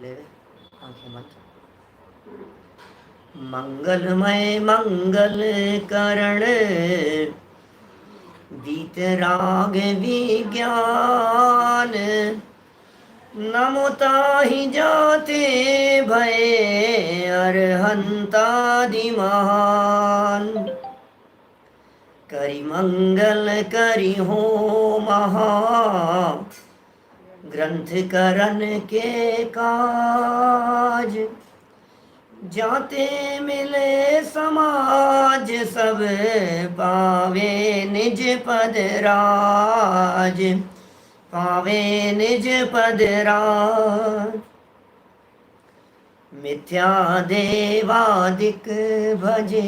ले आंखें बंद। मंगलमय मंगल करण वीतराग विज्ञान नमो ताहि जाते भय अरहंतादि महान करि मंगल करि हो महा ग्रंथ करन के काज जाते मिले समाज सब पावे निज पद राज पावे निज पद राज मिथ्या देवादिक भजे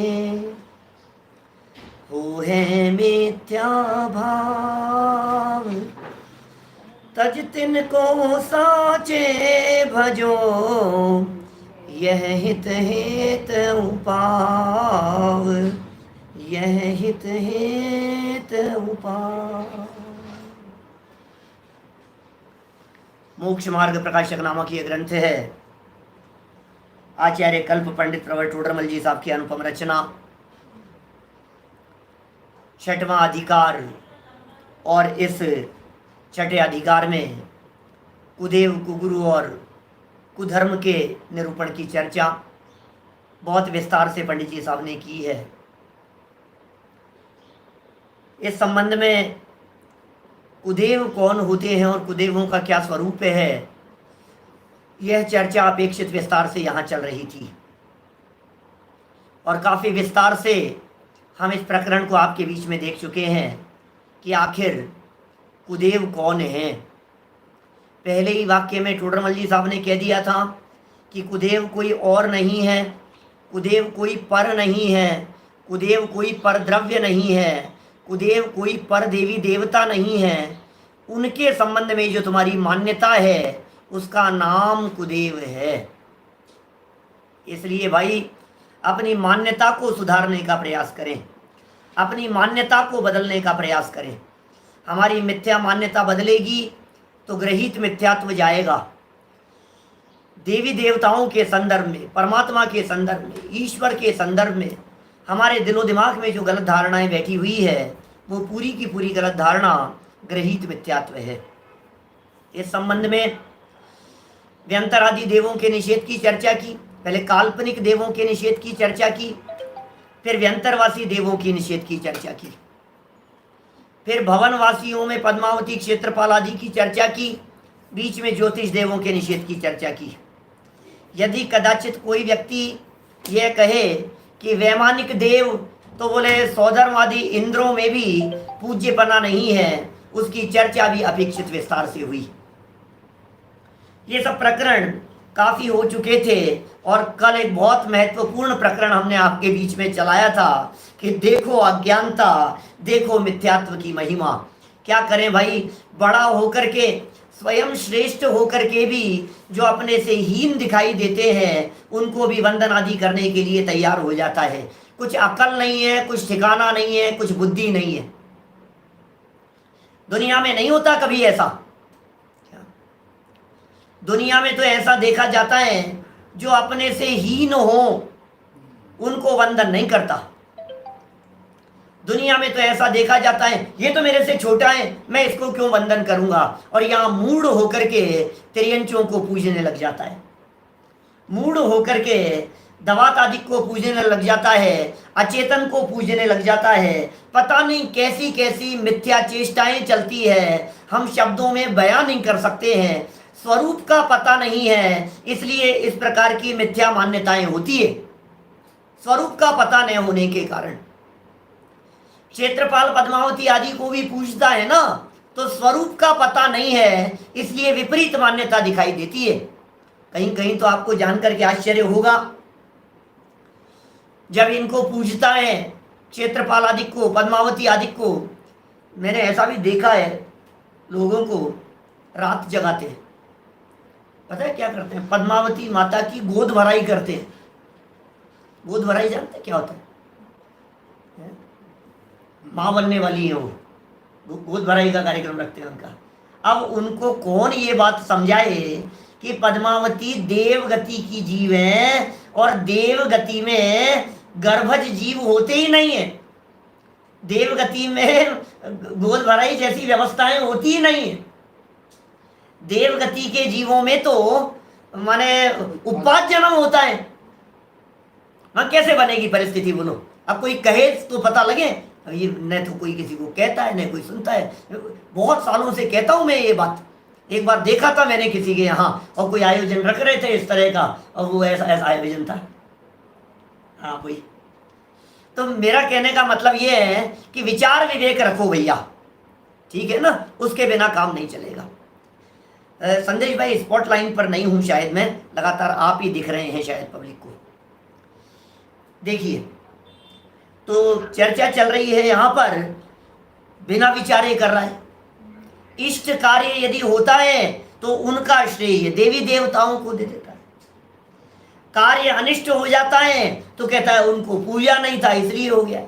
हो है मिथ्या भाव तज तिनको साचे भजो यह हित हेत उपाव यह हित हेत उपाव। मोक्ष मार्ग प्रकाशक नामक ये ग्रंथ है। आचार्य कल्प पंडित प्रवर टोडरमल जी साहब की अनुपम रचना। छठवां अधिकार, और इस छठे अधिकार में कुदेव कुगुरु और कुधर्म के निरूपण की चर्चा बहुत विस्तार से पंडित जी साहब ने की है। इस संबंध में कुदेव कौन होते हैं और कुदेवों का क्या स्वरूप है, यह चर्चा अपेक्षित विस्तार से यहाँ चल रही थी और काफ़ी विस्तार से हम इस प्रकरण को आपके बीच में देख चुके हैं कि आखिर कुदेव कौन है। पहले ही वाक्य में टोडरमल जी साहब ने कह दिया था कि कुदेव कोई और नहीं है, कुदेव कोई पर नहीं है, कुदेव कोई पर द्रव्य नहीं है, कुदेव कोई पर देवी देवता नहीं है। उनके संबंध में जो तुम्हारी मान्यता है उसका नाम कुदेव है। इसलिए भाई अपनी मान्यता को सुधारने का प्रयास करें, अपनी मान्यता को बदलने का प्रयास करें। हमारी मिथ्या मान्यता बदलेगी तो ग्रहित मिथ्यात्व जाएगा। देवी देवताओं के संदर्भ में, परमात्मा के संदर्भ में, ईश्वर के संदर्भ में हमारे दिलो दिमाग में जो गलत धारणाएं बैठी हुई है वो पूरी की पूरी गलत धारणा ग्रहित मिथ्यात्व है। इस संबंध में व्यंतर आदि देवों के निषेध की चर्चा की। पहले काल्पनिक देवों के निषेध की चर्चा की, फिर व्यंतरवासी देवों की निषेध की चर्चा की, फिर भवनवासियों में पद्मावती क्षेत्रपाल आदि की चर्चा की, बीच में ज्योतिष देवों के निषेध की चर्चा की। यदि कदाचित कोई व्यक्ति यह कहे कि वैमानिक देव तो बोले सौधर्मवादी इंद्रों में भी पूज्यपना नहीं है, उसकी चर्चा भी अपेक्षित विस्तार से हुई। ये सब प्रकरण काफ़ी हो चुके थे और कल एक बहुत महत्वपूर्ण प्रकरण हमने आपके बीच में चलाया था कि देखो अज्ञानता, देखो मिथ्यात्व की महिमा। क्या करें भाई, बड़ा होकर के, स्वयं श्रेष्ठ होकर के भी जो अपने से हीन दिखाई देते हैं उनको भी वंदन आदि करने के लिए तैयार हो जाता है। कुछ अकल नहीं है, कुछ ठिकाना नहीं है, कुछ बुद्धि नहीं है। दुनिया में नहीं होता कभी ऐसा। दुनिया में तो ऐसा देखा जाता है जो अपने से हीन हो उनको वंदन नहीं करता। दुनिया में तो ऐसा देखा जाता है ये तो मेरे से छोटा है, मैं इसको क्यों वंदन करूंगा, और यहाँ मूढ़ होकर के तिर्यंचों को पूजने लग जाता है, मूढ़ होकर के दवात आदि को पूजने लग जाता है, अचेतन को पूजने लग जाता है। पता नहीं कैसी कैसी मिथ्या चेष्टाएं चलती है, हम शब्दों में बयान नहीं कर सकते हैं। स्वरूप का पता नहीं है, इसलिए इस प्रकार की मिथ्या मान्यताएं होती है, स्वरूप का पता न होने के कारण। क्षेत्रपाल पद्मावती आदि को भी पूजता है ना, तो स्वरूप का पता नहीं है, इसलिए विपरीत मान्यता दिखाई देती है। कहीं कहीं तो आपको जानकर के आश्चर्य होगा, जब इनको पूजता है क्षेत्रपाल आदि को, पद्मावती आदि को, मैंने ऐसा भी देखा है लोगों को रात जगाते हैं। पता है क्या करते हैं? पद्मावती माता की गोद भराई करते हैं। गोद भराई जानते हैं क्या होता है? माँ बनने वाली है वो, गोद भराई का कार्यक्रम रखते हैं उनका। अब उनको कौन ये बात समझाए कि पद्मावती देवगति की जीव है, और देवगति में गर्भज जीव होते ही नहीं है। देवगति में गोद भराई जैसी व्यवस्थाएं होती ही नहीं है। देवगति के जीवों में तो माने उपवास जन्म होता है। हाँ, कैसे बनेगी परिस्थिति बोलो? अब कोई कहे तो पता लगे, ये न तो कोई किसी को कहता है न कोई सुनता है। बहुत सालों से कहता हूं मैं ये बात। एक बार देखा था मैंने किसी के यहाँ, और कोई आयोजन रख रहे थे इस तरह का, और वो ऐसा ऐसा आयोजन था। हाँ कोई, तो मेरा कहने का मतलब ये है कि विचार विवेक रखो भैया, ठीक है ना? उसके बिना काम नहीं चलेगा। संदेश भाई, स्पॉट लाइन पर नहीं हूं शायद मैं, लगातार आप ही दिख रहे हैं शायद पब्लिक को। देखिए, तो चर्चा चल रही है यहाँ पर, बिना विचारे कर रहा है। इष्ट कार्य यदि होता है तो उनका श्रेय देवी देवताओं को दे देता है। कार्य अनिष्ट हो जाता है तो कहता है उनको पूजा नहीं था इसलिए हो गया।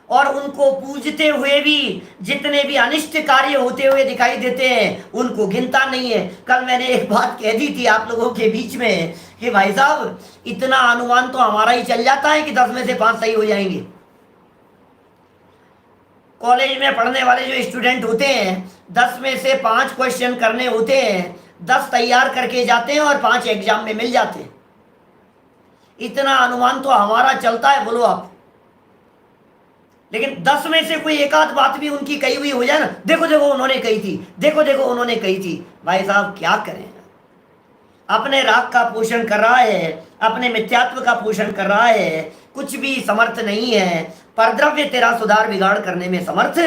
और उनको पूजते हुए भी जितने भी अनिष्ट कार्य होते हुए दिखाई देते हैं उनको गिनता नहीं है। कल मैंने एक बात कह दी थी आप लोगों के बीच में कि भाई साहब, इतना अनुमान तो हमारा ही चल जाता है कि 10 में से 5 सही हो जाएंगे। कॉलेज में पढ़ने वाले जो स्टूडेंट होते हैं, 10 में से 5 क्वेश्चन करने होते हैं, 10 तैयार करके जाते हैं और 5 एग्जाम में मिल जाते हैं। इतना अनुमान तो हमारा चलता है, बोलो आप। लेकिन 10 में से कोई एक आध बात भी उनकी कही हुई हो जाए ना, देखो देखो उन्होंने कही थी, देखो देखो उन्होंने कही थी, भाई साहब क्या करें? अपने राग का पोषण कर रहा है, अपने मिथ्यात्व का पोषण कर रहा है, कुछ भी समर्थ नहीं है। परद्रव्य तेरा सुधार बिगाड़ करने में समर्थ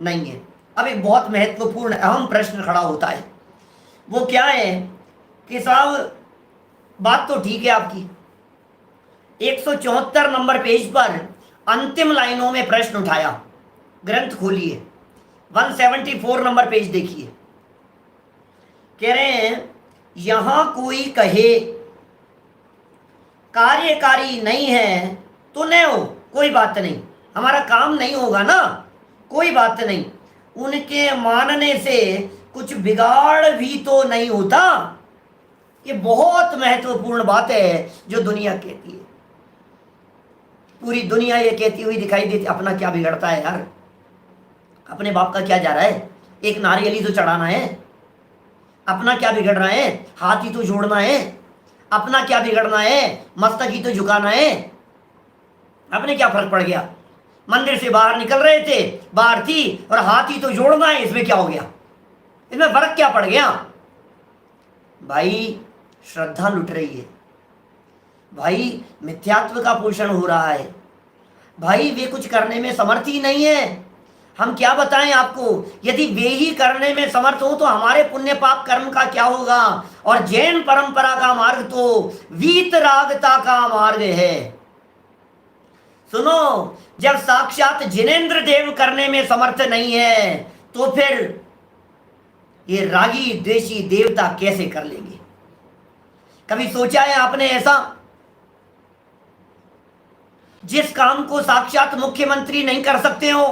नहीं है। अब एक बहुत महत्वपूर्ण अहम प्रश्न खड़ा होता है, वो क्या है कि साहब बात तो ठीक है आपकी, 174 नंबर पेज पर अंतिम लाइनों में प्रश्न उठाया। ग्रंथ खोलिए, 174 नंबर पेज देखिए। कह रहे हैं, यहां कोई कहे कार्यकारी नहीं है तो न हो, कोई बात नहीं, हमारा काम नहीं होगा ना, कोई बात नहीं, उनके मानने से कुछ बिगाड़ भी तो नहीं होता। ये बहुत महत्वपूर्ण बात है जो दुनिया कहती है। पूरी दुनिया ये कहती हुई दिखाई देती, अपना क्या बिगड़ता है यार, अपने बाप का क्या जा रहा है, एक नारियल ही तो चढ़ाना है, अपना क्या बिगड़ रहा है, हाथ ही तो जोड़ना है, अपना क्या बिगड़ना है, मस्तक ही तो झुकाना है, अपने क्या फर्क पड़ गया? मंदिर से बाहर निकल रहे थे, बाहर थी, और हाथ ही तो जोड़ना है, इसमें क्या हो गया? इसमें फर्क क्या पड़ गया? भाई श्रद्धा लुट रही है, भाई मिथ्यात्व का पोषण हो रहा है, भाई वे कुछ करने में समर्थ ही नहीं है। हम क्या बताएं आपको? यदि वे ही करने में समर्थ हो तो हमारे पुण्य पाप कर्म का क्या होगा? और जैन परंपरा का मार्ग तो वीतरागता का मार्ग है। सुनो, जब साक्षात जिनेंद्र देव करने में समर्थ नहीं है तो फिर ये रागी द्वेषी देवता कैसे कर लेंगे? कभी सोचा है आपने ऐसा? जिस काम को साक्षात मुख्यमंत्री नहीं कर सकते हो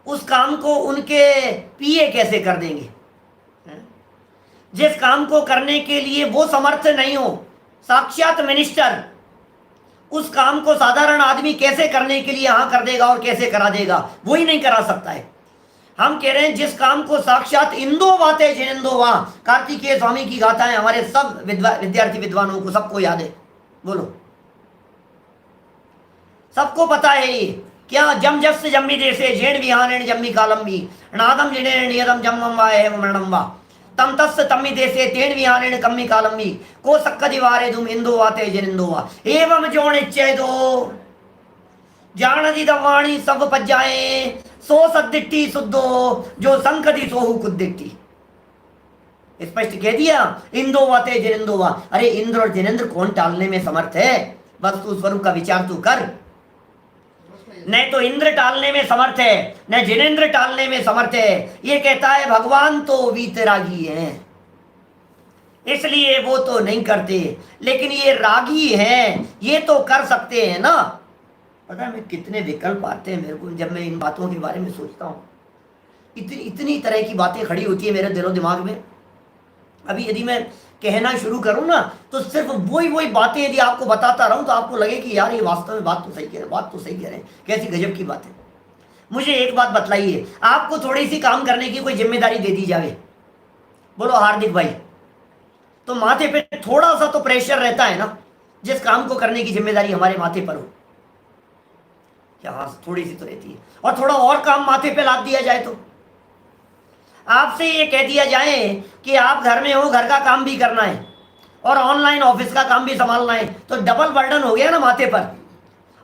उस काम को उनके पीए कैसे कर देंगे? जिस काम को करने के लिए वो समर्थ नहीं हो, साक्षात मिनिस्टर, उस काम को साधारण आदमी कैसे करने के लिए हाँ कर देगा और कैसे करा देगा? वो ही नहीं करा सकता है। हम कह रहे हैं जिस काम को साक्षात इंदो बाते जिनेंदो वहां, कार्तिकेय स्वामी की गाथाएं हमारे सब विद्यार्थी विद्वानों को सबको याद है, बोलो सबको पता है ये क्या? जम जस जम्मी देशे जेण विहानेण जम्मी कालंबी नादम जिनेण नियतम जम्मम वा एवं मरणम वा तम तस् तम्मी देशे तेण विहानेण कम्मी कालंबी को सक्क दिवारे धूम इंदो वाते जिनिंदो वा एवं जोण इच्छे दो जानदी दवाणी सब पज्जाए सो सद्दिट्टी सुद्धो जो संकदी सोहु कुद्दिट्टी। स्पष्ट कह दिया, इंदो वाते जिनिंदो वा। अरे इंद्र और जिनेंद्र कौन टालने में समर्थ है? वस्तु स्वरूप का विचार तू कर। न तो इंद्र टालने में समर्थ है, न जिनेंद्र टालने में समर्थ है। ये कहता है भगवान तो वीतरागी हैं, इसलिए वो तो नहीं करते, लेकिन ये रागी हैं, ये तो कर सकते हैं ना। पता है मैं कितने विकल्प आते हैं मेरे को जब मैं इन बातों के बारे में सोचता हूँ। इतनी तरह की बातें खड़ी होती है मेरे दिलो दिमाग में अभी यदि मैं कहना शुरू करूं ना तो सिर्फ वही बातें यदि आपको बताता रहूं तो आपको लगे कि यार ये वास्तव में बात तो सही कह रहे हैं, बात तो सही कह रहे हैं, कैसी गजब की बात है। मुझे एक बात बतलाइए, आपको थोड़ी सी काम करने की कोई जिम्मेदारी दे दी जाए, बोलो हार्दिक भाई, तो माथे पे थोड़ा सा तो प्रेशर रहता है ना, जिस काम को करने की जिम्मेदारी हमारे माथे पर हो। क्या हाँ, थोड़ी सी तो रहती है। और थोड़ा और काम माथे पे लाद दिया जाए तो आपसे ये कह दिया जाए कि आप घर में हो, घर का काम भी करना है और ऑनलाइन ऑफिस का काम भी संभालना है, तो डबल बर्डन हो गया ना माथे पर।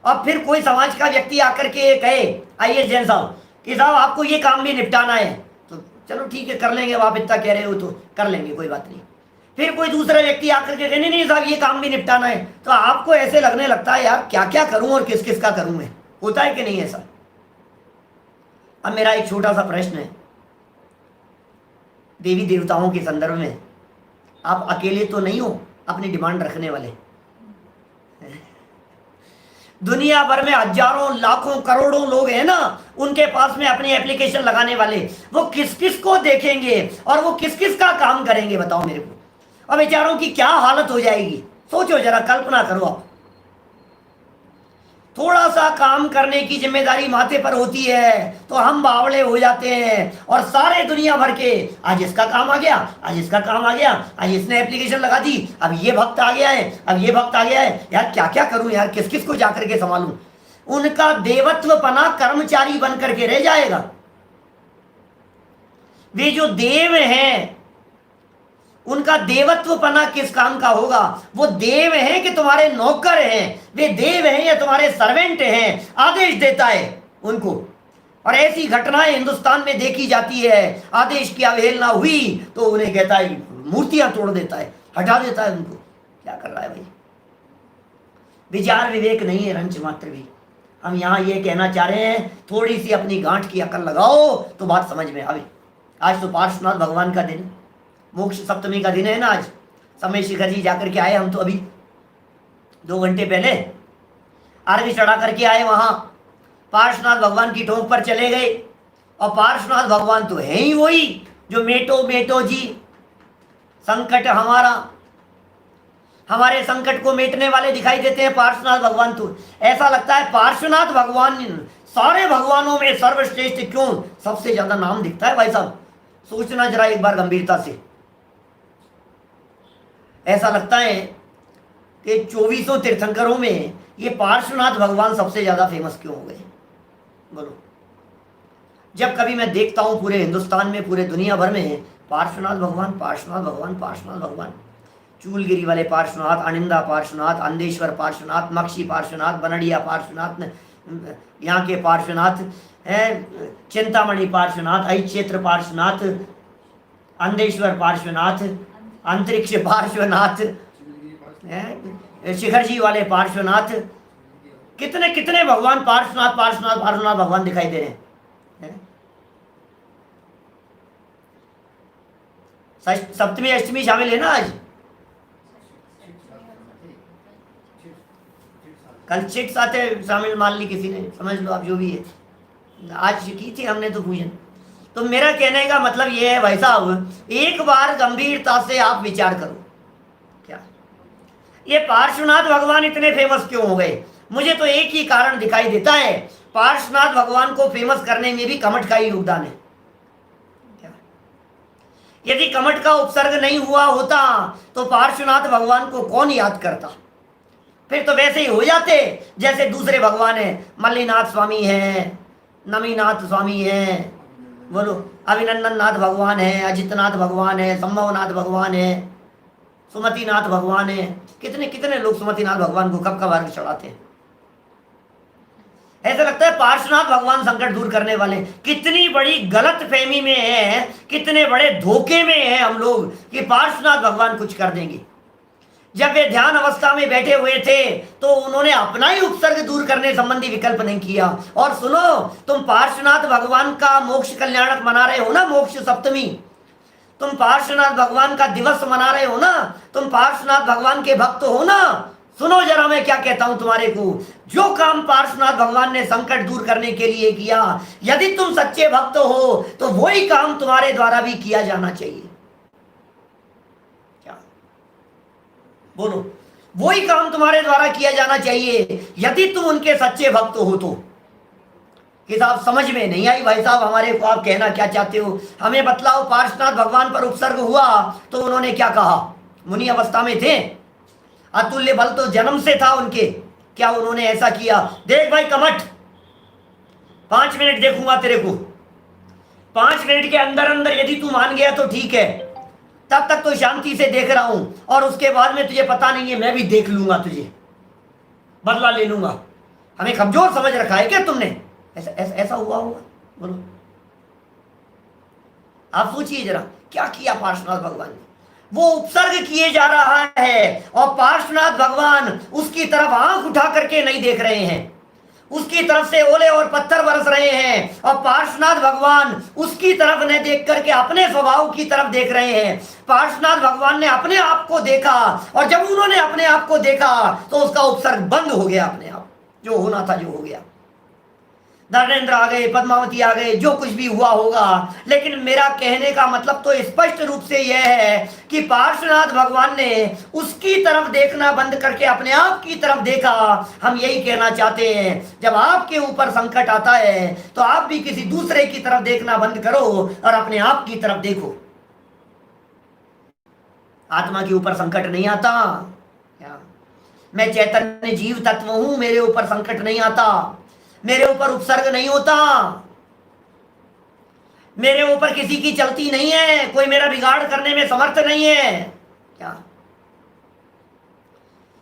और फिर कोई समाज का व्यक्ति आकर के कहे आइए जैन साहब कि साहब आपको ये काम भी निपटाना है, तो चलो ठीक है कर लेंगे, आप इतना कह रहे हो तो कर लेंगे, कोई बात नहीं। फिर कोई दूसरा व्यक्ति आकर के कहे नहीं नहीं साहब ये काम भी निपटाना है, तो आपको ऐसे लगने लगता है यार क्या क्या करूं और किस किस का करूं मैं। होता है कि नहीं ऐसा? अब मेरा एक छोटा सा प्रश्न है, देवी देवताओं के संदर्भ में, आप अकेले तो नहीं हो अपनी डिमांड रखने वाले? दुनिया भर में हजारों लाखों करोड़ों लोग हैं ना, उनके पास में अपनी एप्लीकेशन लगाने वाले, वो किस किस को देखेंगे और वो किस किस का काम करेंगे बताओ मेरे को। और बेचारों की क्या हालत हो जाएगी, सोचो जरा, कल्पना करो आप। थोड़ा सा काम करने की जिम्मेदारी माथे पर होती है तो हम बावले हो जाते हैं और सारे दुनिया भर के, आज इसका काम आ गया, आज इसका काम आ गया, आज इसने एप्लीकेशन लगा दी, अब ये भक्त आ गया है, अब ये भक्त आ गया है, यार क्या क्या करूं यार, किस किस को जाकर के संभालूं। उनका देवत्व पना कर्मचारी बन करके रह जाएगा। वे जो देव हैं उनका देवत्वपना किस काम का होगा? वो देव हैं कि तुम्हारे नौकर हैं? वे देव हैं या तुम्हारे सर्वेंट हैं? आदेश देता है उनको। और ऐसी घटनाएं हिंदुस्तान में देखी जाती है, आदेश की अवहेलना हुई तो उन्हें कहता है मूर्तियां तोड़ देता है, हटा देता है उनको। क्या कर रहा है भाई? विचार विवेक नहीं है रंच मात्र भी। हम यहाँ ये कहना चाह रहे हैं, थोड़ी सी अपनी गांठ की अकल लगाओ तो बात समझ में आवे। आज तो पार्श्वनाथ भगवान का दिन, मोक्ष सप्तमी का दिन है ना आज। समय शिखर जी जाकर के आए, हम तो अभी 2 घंटे पहले आरती चढ़ा करके आए, वहां पार्श्वनाथ भगवान की ठोक पर चले गए। और पार्श्वनाथ भगवान तो है ही वही जो मेटो मेटो जी, संकट हमारा, हमारे संकट को मेटने वाले दिखाई देते हैं पार्श्वनाथ भगवान। तो ऐसा लगता है पार्श्वनाथ भगवान सारे भगवानों में सर्वश्रेष्ठ क्यों, सबसे ज्यादा नाम दिखता है भाई साहब। सोचना जरा एक बार गंभीरता से। ऐसा लगता है कि 24 तीर्थंकरों में ये पार्श्वनाथ भगवान सबसे ज्यादा फेमस क्यों हो गए, बोलो। जब कभी मैं देखता हूं पूरे हिंदुस्तान में, पूरे दुनिया भर में पार्श्वनाथ भगवान, पार्श्वनाथ भगवान, पार्श्वनाथ भगवान, चूलगिरी वाले पार्श्वनाथ, अनिंदा पार्श्वनाथ, अंधेश्वर पार्श्वनाथ, मक्षी पार्श्वनाथ, बनड़िया पार्श्वनाथ, यहाँ के पार्श्वनाथ हैं, चिंतामणि पार्श्वनाथ, ऐक्षेत्र पार्श्वनाथ, अंधेश्वर पार्श्वनाथ, अंतरिक्ष पार्श्वनाथ, शिखर जी वाले पार्श्वनाथ, कितने कितने भगवान पार्श्वनाथ पार्श्वनाथ पार्श्वनाथ भगवान दिखाई दे रहे हैं। सप्तमी अष्टमी शामिल है ना आज। कल चिट्स आते शामिल मान ली किसी ने, समझ लो आप जो भी है, आज की थी हमने तो पूजन। तो मेरा कहने का मतलब ये है भाई साहब, एक बार गंभीरता से आप विचार करो, क्या ये पार्श्वनाथ भगवान इतने फेमस क्यों हो गए? मुझे तो एक ही कारण दिखाई देता है, पार्श्वनाथ भगवान को फेमस करने में भी कमठ का ही योगदान है। क्या यदि कमठ का उपसर्ग नहीं हुआ होता तो पार्श्वनाथ भगवान को कौन याद करता? फिर तो वैसे ही हो जाते जैसे दूसरे भगवान है, मल्लीनाथ स्वामी है, नमीनाथ स्वामी है, बोलो, अभिनंदन नाथ भगवान है, अजितनाथ भगवान है, संभवनाथ भगवान है, सुमतिनाथ भगवान है। कितने कितने लोग सुमतिनाथ भगवान को कब कब अर्घ चढ़ाते हैं। ऐसा लगता है पार्श्वनाथ भगवान संकट दूर करने वाले। कितनी बड़ी गलत फहमी में है, कितने बड़े धोखे में है हम लोग कि पार्श्वनाथ भगवान कुछ कर देंगे। जब वे ध्यान अवस्था में बैठे हुए थे तो उन्होंने अपना ही उपसर्ग दूर करने संबंधी विकल्प नहीं किया। और सुनो, तुम पार्श्वनाथ भगवान का मोक्ष कल्याणक मना रहे हो ना, मोक्ष सप्तमी, तुम पार्श्वनाथ भगवान का दिवस मना रहे हो ना, तुम पार्श्वनाथ भगवान के भक्त हो ना। सुनो जरा मैं क्या कहता हूं तुम्हारे को, जो काम पार्श्वनाथ भगवान ने संकट दूर करने के लिए किया, यदि तुम सच्चे भक्त हो तो वही काम तुम्हारे द्वारा भी किया जाना चाहिए। बोलो, वही काम तुम्हारे द्वारा किया जाना चाहिए यदि तुम उनके सच्चे भक्त हो तो। कि साहब समझ में नहीं आई भाई साहब हमारे को, आप कहना क्या चाहते हो, हमें बतलाओ। पार्श्वनाथ भगवान पर उपसर्ग हुआ तो उन्होंने क्या कहा? मुनि अवस्था में थे, अतुल्य बल तो जन्म से था उनके, क्या उन्होंने ऐसा किया? देख भाई कमठ, 5 मिनट देखूंगा तेरे को, 5 मिनट के अंदर अंदर यदि तू मान गया तो ठीक है, तब तक तो शांति से देख रहा हूं, और उसके बाद में तुझे पता नहीं है, मैं भी देख लूंगा, तुझे बदला ले लूंगा। हमें कमजोर समझ रखा है क्या तुमने? ऐसा हुआ होगा? बोलो, आप सोचिए जरा, क्या किया पार्श्वनाथ भगवान ने? वो उपसर्ग किए जा रहा है और पार्श्वनाथ भगवान उसकी तरफ आंख उठा करके नहीं देख रहे हैं, उसकी तरफ से ओले और पत्थर बरस रहे हैं, और पार्श्वनाथ भगवान उसकी तरफ न देख करके अपने स्वभाव की तरफ देख रहे हैं। पार्श्वनाथ भगवान ने अपने आप को देखा, और जब उन्होंने अपने आप को देखा तो उसका उपसर्ग बंद हो गया अपने आप, जो होना था जो हो गया। धर्मेंद्र आ गए, पद्मावती आ गए, जो कुछ भी हुआ होगा, लेकिन मेरा कहने का मतलब तो स्पष्ट रूप से यह है कि पार्श्वनाथ भगवान ने उसकी तरफ देखना बंद करके अपने आप की तरफ देखा। हम यही कहना चाहते हैं, जब आपके ऊपर संकट आता है तो आप भी किसी दूसरे की तरफ देखना बंद करो और अपने आप की तरफ देखो। आत्मा के ऊपर संकट नहीं आता, मैं चैतन्य जीव तत्व हूं, मेरे ऊपर संकट नहीं आता, मेरे ऊपर उपसर्ग नहीं होता, मेरे ऊपर किसी की चलती नहीं है, कोई मेरा बिगाड़ करने में समर्थ नहीं है। क्या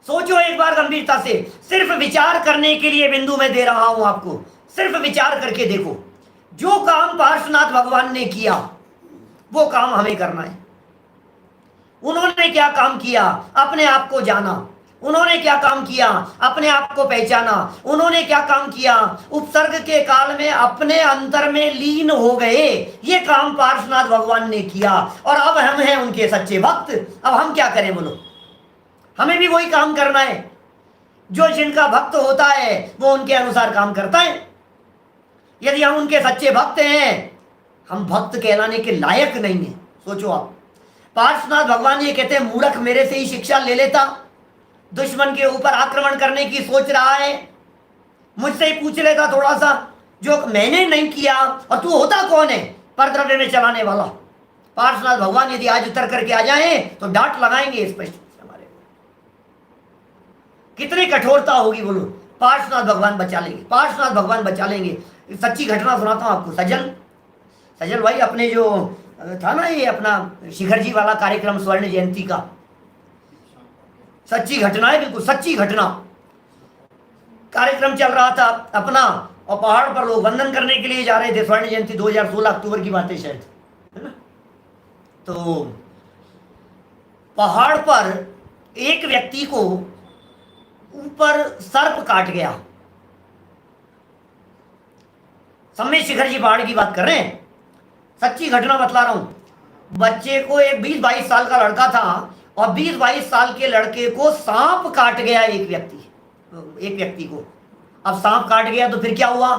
सोचो एक बार गंभीरता से, सिर्फ विचार करने के लिए बिंदु मैं दे रहा हूं आपको, सिर्फ विचार करके देखो। जो काम पार्श्वनाथ भगवान ने किया वो काम हमें करना है। उन्होंने क्या काम किया? अपने आप को जाना। उन्होंने क्या काम किया? अपने आप को पहचाना। उन्होंने क्या काम किया? उपसर्ग के काल में अपने अंतर में लीन हो गए। ये काम पार्श्वनाथ भगवान ने किया, और अब हम हैं उनके सच्चे भक्त। अब हम क्या करें बोलो? हमें भी वही काम करना है। जो जिनका भक्त होता है वो उनके अनुसार काम करता है। यदि हम उनके सच्चे भक्त हैं, हम भक्त कहलाने के लायक नहीं है। सोचो आप, पार्श्वनाथ भगवान ये कहते हैं, मूर्ख मेरे से ही शिक्षा ले लेता, दुश्मन के ऊपर आक्रमण करने की सोच रहा है, मुझसे ही पूछ लेता थोड़ा सा, जो मैंने नहीं किया, और तू होता कौन है परद्रव्य में चलाने वाला? पार्श्वनाथ भगवान यदि आज उतर करके आ जाए तो डांट लगाएंगे स्पष्ट हमारे। कितनी कठोरता होगी बोलो, पार्श्वनाथ भगवान बचा लेंगे, पार्श्वनाथ भगवान बचा लेंगे। सच्ची घटना सुनाता हूं आपको। सजल भाई, अपने जो था ना ये अपना शिखर जी वाला कार्यक्रम स्वर्ण जयंती का, सच्ची घटना है, बिल्कुल सच्ची घटना। कार्यक्रम चल रहा था अपना, और पहाड़ पर लोग वंदन करने के लिए जा रहे थे। स्वर्ण जयंती 2016 अक्टूबर की बात है शायद, है ना? तो पहाड़ पर एक व्यक्ति को ऊपर सर्प काट गया। सम्य शिखर जी पहाड़ की बात कर रहे हैं, सच्ची घटना बतला रहा हूं। बच्चे को, एक 20-22 साल का लड़का था, और 20-22 साल के लड़के को सांप काट गया। एक व्यक्ति को अब सांप काट गया तो फिर क्या हुआ?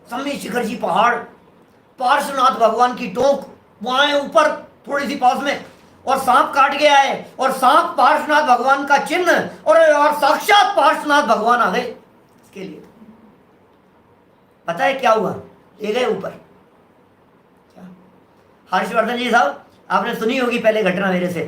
सम्य शिखर जी पहाड़, पार्श्वनाथ भगवान की टोक वहां है ऊपर थोड़ी सी पास में, और सांप काट गया है, और सांप पार्श्वनाथ भगवान का चिन्ह, और साक्षात पार्श्वनाथ भगवान आ गए इसके लिए। पता है क्या हुआ? ले गए ऊपर। हर्षवर्धन जी साहब, आपने सुनी होगी पहले घटना मेरे से।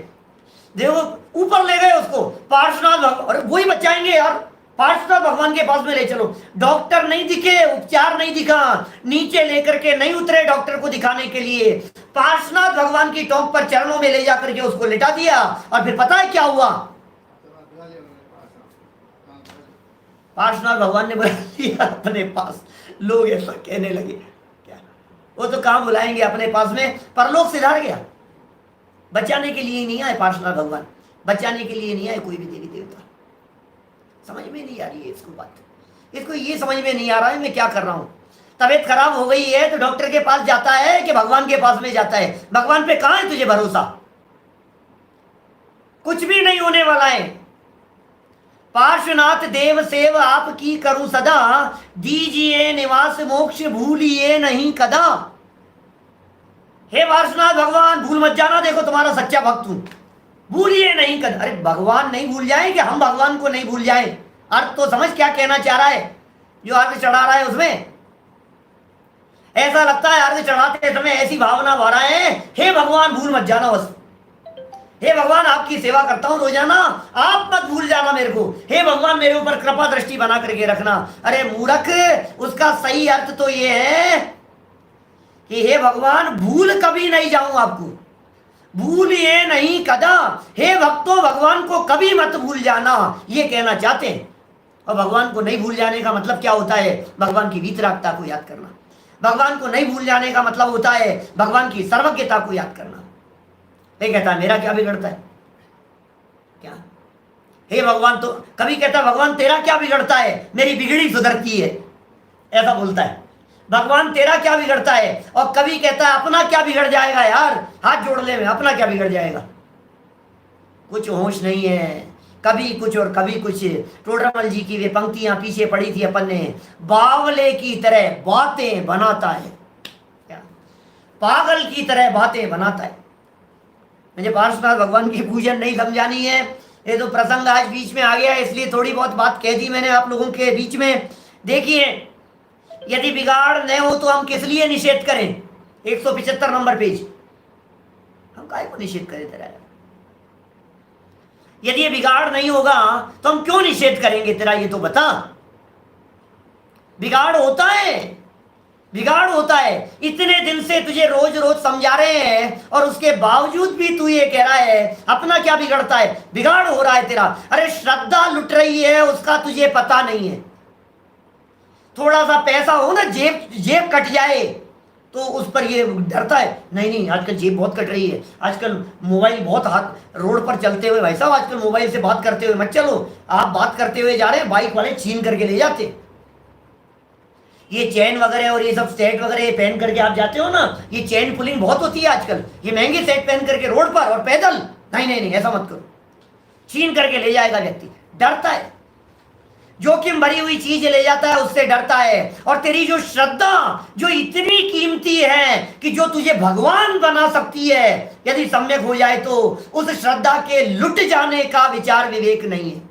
देखो ऊपर ले गए उसको पार्श्वनाथ भगवान, और वही बचाएंगे यार, पार्श्वनाथ भगवान के पास में ले चलो। डॉक्टर नहीं दिखे, उपचार नहीं दिखा, नीचे लेकर के नहीं उतरे डॉक्टर को दिखाने के लिए, पार्श्वनाथ भगवान की टोंक पर चरणों में ले जाकर के उसको लिटा दिया। और फिर पता है क्या हुआ? पार्श्वनाथ भगवान ने बुला लिया अपने पास। लोग ऐसा कहने लगे, क्या वो तो कहां बुलाएंगे अपने पास में, परलोक सिधार गया। बचाने के लिए नहीं आए पार्श्वनाथ भगवान, बचाने के लिए नहीं आए कोई भी देवी देवता। समझ में नहीं आ रही है इसको बात, इसको ये समझ में नहीं आ रहा है मैं क्या कर रहा हूं। तबीयत खराब हो गई है तो डॉक्टर के पास जाता है कि भगवान के पास में जाता है? भगवान पे कहां है तुझे भरोसा? कुछ भी नहीं होने वाला है। पार्श्वनाथ देव सेव आपकी करूं सदा, दीजिए निवास मोक्ष भूलिए नहीं कदा। हे पार्श्वनाथ भगवान, भूल मत जाना, देखो तुम्हारा सच्चा भक्त हूं, भूलिए नहीं कद, अरे भगवान नहीं भूल जाए कि हम भगवान को नहीं भूल जाए? अर्थ तो समझ क्या कहना चाह रहा है जो अर्घ चढ़ा रहा है उसमें। ऐसा लगता है अर्घ चढ़ाते समय ऐसी भावना भर रहा है, हे भगवान भूल मत जाना, बस हे भगवान आपकी सेवा करता हूं रोजाना, आप मत भूल जाना मेरे को, हे भगवान मेरे ऊपर कृपा दृष्टि बना करके रखना। अरे मूर्ख, उसका सही अर्थ तो ये है कि हे भगवान भूल कभी नहीं जाऊं आपको, भूलिए नहीं कदा, हे भक्तों भगवान को कभी मत भूल जाना, ये कहना चाहते हैं। और भगवान को नहीं भूल जाने का मतलब क्या होता है? भगवान की वीतरागता को याद करना। भगवान को नहीं भूल जाने का मतलब होता है भगवान की सर्वज्ञता को याद करना। ये कहता है मेरा क्या बिगड़ता है, क्या हे भगवान, तो कभी कहता है भगवान तेरा क्या बिगड़ता है, मेरी बिगड़ी सुधरती है, ऐसा बोलता है। भगवान तेरा क्या बिगड़ता है, और कभी कहता है अपना क्या बिगड़ जाएगा यार, हाथ जोड़ ले में अपना क्या बिगड़ जाएगा। कुछ होश नहीं है, कभी कुछ और कभी कुछ। टोडरमल जी की वे पंक्तियां पीछे पड़ी थी अपन ने, बावले की तरह बातें बनाता है, क्या पागल की तरह बातें बनाता है। मुझे पार्श्वनाथ भगवान की पूजन नहीं समझानी है, ये तो प्रसंग आज बीच में आ गया इसलिए थोड़ी बहुत बात कह दी मैंने आप लोगों के बीच में। देखिए यदि बिगाड़ न हो तो हम किस लिए निषेध करें? 175 नंबर पेज, हम काहे को निषेध करें तेरा? यदि ये बिगाड़ नहीं होगा तो हम क्यों निषेध करेंगे तेरा, ये तो बता। बिगाड़ होता है, बिगाड़ होता है। इतने दिन से तुझे रोज रोज समझा रहे हैं और उसके बावजूद भी तू ये कह रहा है अपना क्या बिगड़ता है, बिगाड़ हो रहा है तेरा। अरे श्रद्धा लुट रही है उसका तुझे पता नहीं है। थोड़ा सा पैसा हो ना, जेब कट जाए तो उस पर ये डरता है, नहीं नहीं आजकल जेब बहुत कट रही है, आजकल मोबाइल बहुत हाथ रोड पर चलते हुए, भाई साहब आजकल मोबाइल से बात करते हुए मत चलो, आप बात करते हुए जा रहे हैं बाइक वाले छीन करके ले जाते। ये चैन वगैरह और ये सब सेट वगैरह पहन करके आप जाते हो ना, ये चैन पुलिंग बहुत होती है आजकल, ये महंगे सेट पहन करके रोड पर और पैदल, नहीं नहीं नहीं ऐसा मत करो, छीन करके ले जाएगा व्यक्ति, डरता है। जोखिम भरी हुई चीज ले जाता है उससे डरता है। और तेरी जो श्रद्धा जो इतनी कीमती है कि जो तुझे भगवान बना सकती है, यदि सम्यक हो जाए तो उस श्रद्धा के लुट जाने का विचार विवेक नहीं है।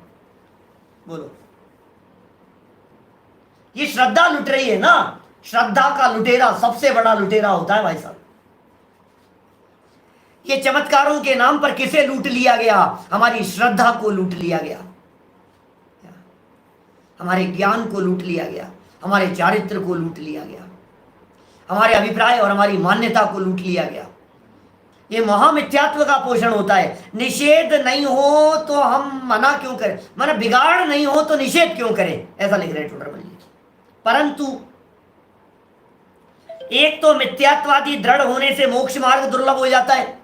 बोलो, ये श्रद्धा लुट रही है ना, श्रद्धा का लुटेरा सबसे बड़ा लुटेरा होता है भाई साहब। ये चमत्कारों के नाम पर किसे लूट लिया गया? हमारी श्रद्धा को लूट लिया गया, हमारे ज्ञान को लूट लिया गया, हमारे चारित्र को लूट लिया गया, हमारे अभिप्राय और हमारी मान्यता को लूट लिया गया। ये महामिथ्यात्व का पोषण होता है। निषेध नहीं हो तो हम मना क्यों करें, माना बिगाड़ नहीं हो तो निषेध क्यों करें, ऐसा लिख रहे हैं टोडरमल जी। परंतु एक तो मिथ्यात्वादी दृढ़ होने से मोक्ष मार्ग दुर्लभ हो जाता है,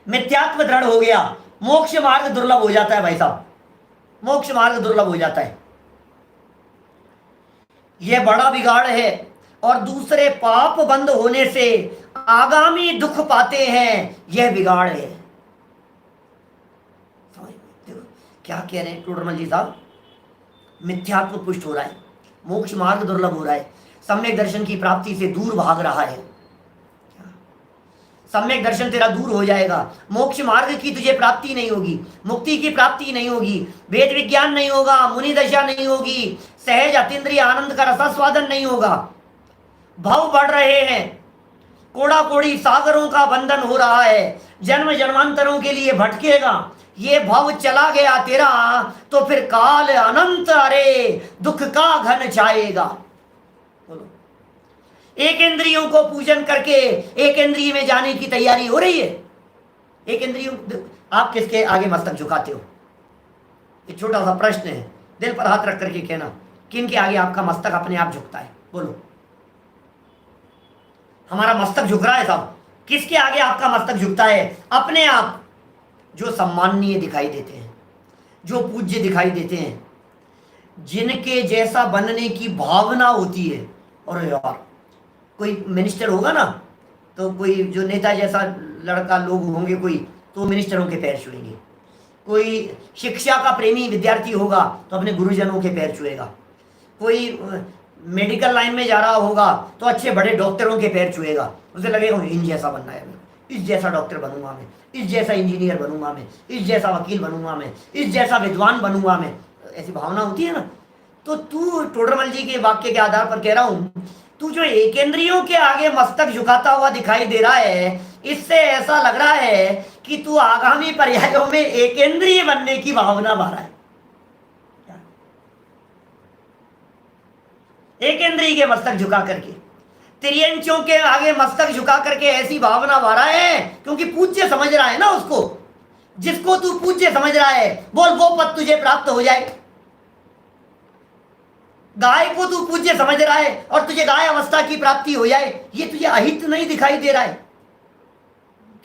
मिथ्यात्व दृढ़ हो गया मोक्ष मार्ग दुर्लभ हो जाता है भाई साहब, मोक्ष मार्ग दुर्लभ हो जाता है। यह बड़ा बिगाड़ है। और दूसरे पाप बंद होने से आगामी दुख पाते हैं, यह बिगाड़ है। क्या कह रहे हैं टोडरमल जी साहब? मिथ्यात्व पुष्ट हो रहा है, मोक्ष मार्ग दुर्लभ हो रहा है, सम्यक दर्शन की प्राप्ति से दूर भाग रहा है। सम्यक दर्शन तेरा दूर हो जाएगा, मोक्ष मार्ग की तुझे प्राप्ति नहीं होगी, मुक्ति की प्राप्ति नहीं होगी, वेद विज्ञान नहीं होगा, मुनि दशा नहीं होगी, सहज अतीन्द्रिय आनंद का रसास्वादन नहीं होगा। भव बढ़ रहे हैं, कोड़ा कोड़ी सागरों का बंधन हो रहा है, जन्म जन्मांतरों के लिए भटकेगा। ये भव चला गया तेरा तो फिर काल अनंत अरे दुख का घन छाएगा। बोलो, एक इंद्रियों को पूजन करके एक इंद्रिय में जाने की तैयारी हो रही है। एक इंद्रियों, आप किसके आगे मस्तक झुकाते हो? एक छोटा सा प्रश्न है, दिल पर हाथ रख करके कहना, किन के आगे आपका मस्तक अपने आप झुकता है? बोलो, हमारा मस्तक झुक रहा है साहब, किसके आगे आपका मस्तक झुकता है? अपने आप। जो सम्माननीय दिखाई देते हैं, जो पूज्य दिखाई देते हैं, जिनके जैसा बनने की भावना होती है। और यार कोई मिनिस्टर होगा ना, तो कोई जो नेता जैसा लड़का लोग होंगे कोई, तो मिनिस्टरों के पैर छुएंगे। कोई शिक्षा का प्रेमी विद्यार्थी होगा तो अपने गुरुजनों के पैर छुएगा। कोई मेडिकल लाइन में जा रहा होगा तो अच्छे बड़े डॉक्टरों के पैर छुएगा, उसे लगेगा इन जैसा बनना है, इस जैसा डॉक्टर बनूंगा मैं, इस जैसा इंजीनियर बनूंगा मैं, इस जैसा वकील बनूंगा मैं, इस जैसा विद्वान बनूंगा मैं, ऐसी भावना होती है ना। तो तू टोडरमल जी के वाक्य के आधार पर कह रहा हूं, तू जो एकेंद्रियों के आगे मस्तक झुकाता हुआ दिखाई दे रहा है, इससे ऐसा लग रहा है कि तू आगामी पर्यायों में एकेंद्रीय बनने की भावना भर रहा है। एकेंद्रीय के मस्तक झुका करके, त्रियंचों के आगे मस्तक झुका करके ऐसी भावना भरा है, क्योंकि पूज्य समझ रहा है ना उसको। जिसको तू पूज्य समझ रहा है, बोल वो पद तुझे प्राप्त हो जाए। गाय को तू पूज्य समझ रहा है और तुझे गाय अवस्था की प्राप्ति हो जाए, ये तुझे अहित नहीं दिखाई दे रहा है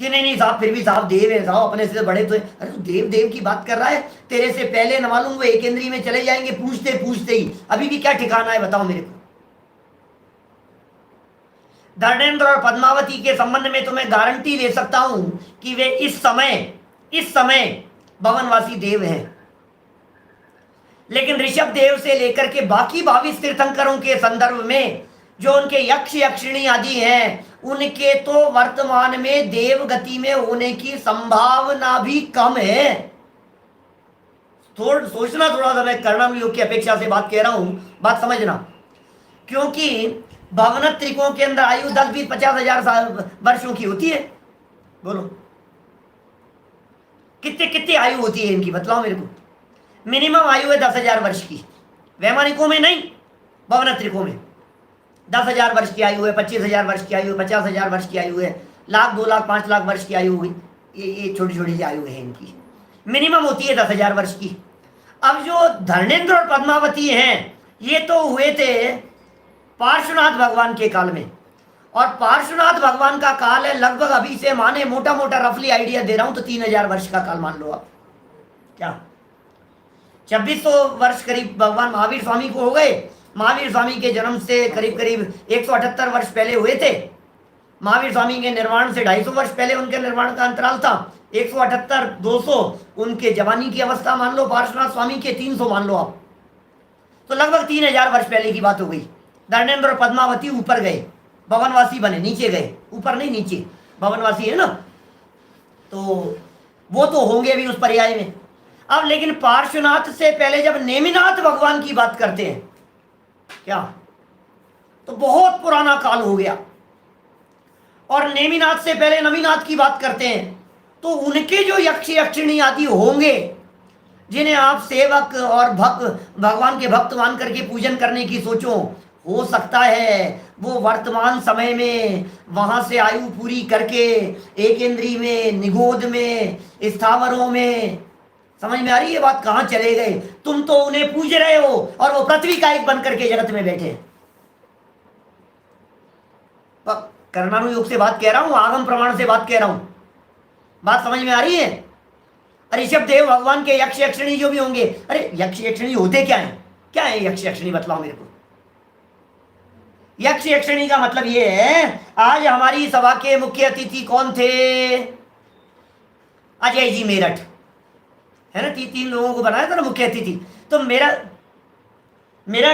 कि नहीं नहीं साहब, फिर भी साहब देव है साहब, अपने से बड़े तो है। अरे तू देव देव की बात कर रहा है, तेरे से पहले न मालूम वो एकेंद्रीय में चले जाएंगे पूछते पूछते ही। अभी भी क्या ठिकाना है बताओ मेरे को। धर्मेंद्र और पद्मावती के संबंध में तो मैं गारंटी ले सकता हूं कि वे इस समय भवनवासी देव हैं। लेकिन ऋषभ देव से लेकर के बाकी 22 तीर्थंकरों के संदर्भ में जो उनके यक्ष यक्षिणी आदि हैं, उनके तो वर्तमान में देव गति में होने की संभावना भी कम है। सोचना थोड़ा सा, मैं कर्णम योग की अपेक्षा से बात कह रहा हूं, बात समझना। क्योंकि भवनत्रिकों के अंदर आयु 10, 20, 50 हजार वर्षों की होती है। बोलो कितने कितनी आयु होती है इनकी, बतलाओ मेरे को। मिनिमम आयु है 10,000 वर्ष की, वैमानिकों में नहीं, भवनत्रिकों में 10,000 वर्ष की आयु है, 25,000 वर्ष की आयु है, 50,000 वर्ष की आयु है, 1,00,000, 2,00,000, 5,00,000 वर्ष की आयु हुई। ये छोटी छोटी आयु है इनकी, मिनिमम होती है 10,000 वर्ष की। अब जो धर्मेंद्र और पद्मावती हैं, ये तो हुए थे पार्श्वनाथ भगवान के काल में, और पार्श्वनाथ भगवान का काल है लगभग, अभी से माने मोटा मोटा रफली आइडिया दे रहा हूं तो 3,000 वर्ष का काल मान लो आप। क्या 2600 वर्ष करीब भगवान महावीर स्वामी को हो गए। महावीर स्वामी के जन्म से करीब करीब 178 वर्ष पहले हुए थे। महावीर स्वामी के निर्वाण से 250 वर्ष पहले उनके निर्वाण का अंतराल था। 178, 200 उनके जवानी की अवस्था मान लो, पार्श्वनाथ स्वामी के 300 मान लो आप, तो लगभग 3,000 वर्ष पहले की बात हो गई। धर्मेंद्र और पद्मावती ऊपर गए, भवनवासी बने, नीचे गए, ऊपर नहीं नीचे, भवनवासी है ना, तो वो तो होंगे भी उस पर्याय में। अब लेकिन पार्श्वनाथ से पहले जब नेमिनाथ भगवान की बात करते हैं, क्या तो बहुत पुराना काल हो गया, और नेमिनाथ से पहले नवीनाथ की बात करते हैं, तो उनके जो यक्ष यक्षिणी आदि होंगे, जिन्हें आप सेवक और भक्त, भगवान के भक्त मान करके पूजन करने की सोचो, हो सकता है वो वर्तमान समय में वहां से आयु पूरी करके एकेंद्री में, निगोद में, स्थावरों में, समझ में आ रही है बात, कहां चले गए। तुम तो उन्हें पूज रहे हो और वो पृथ्वी का एक बन करके जगत में बैठे। कर्णानुयोग से बात कह रहा हूं, आगम प्रमाण से बात कह रहा हूं, बात समझ में आ रही है। ऋषभ देव भगवान के यक्ष यक्षिणी जो भी होंगे, अरे यक्ष यक्षिणी होते क्या है, क्या है यक्ष यक्षिणी, बतलाओ मेरे को। यक्ष यक्षिणी का मतलब ये है, आज हमारी सभा के मुख्य अतिथि कौन थे, अजय जी मेरठ, है ना, 3 लोगों को बनाया था ना मुख्य अतिथि। तो मेरा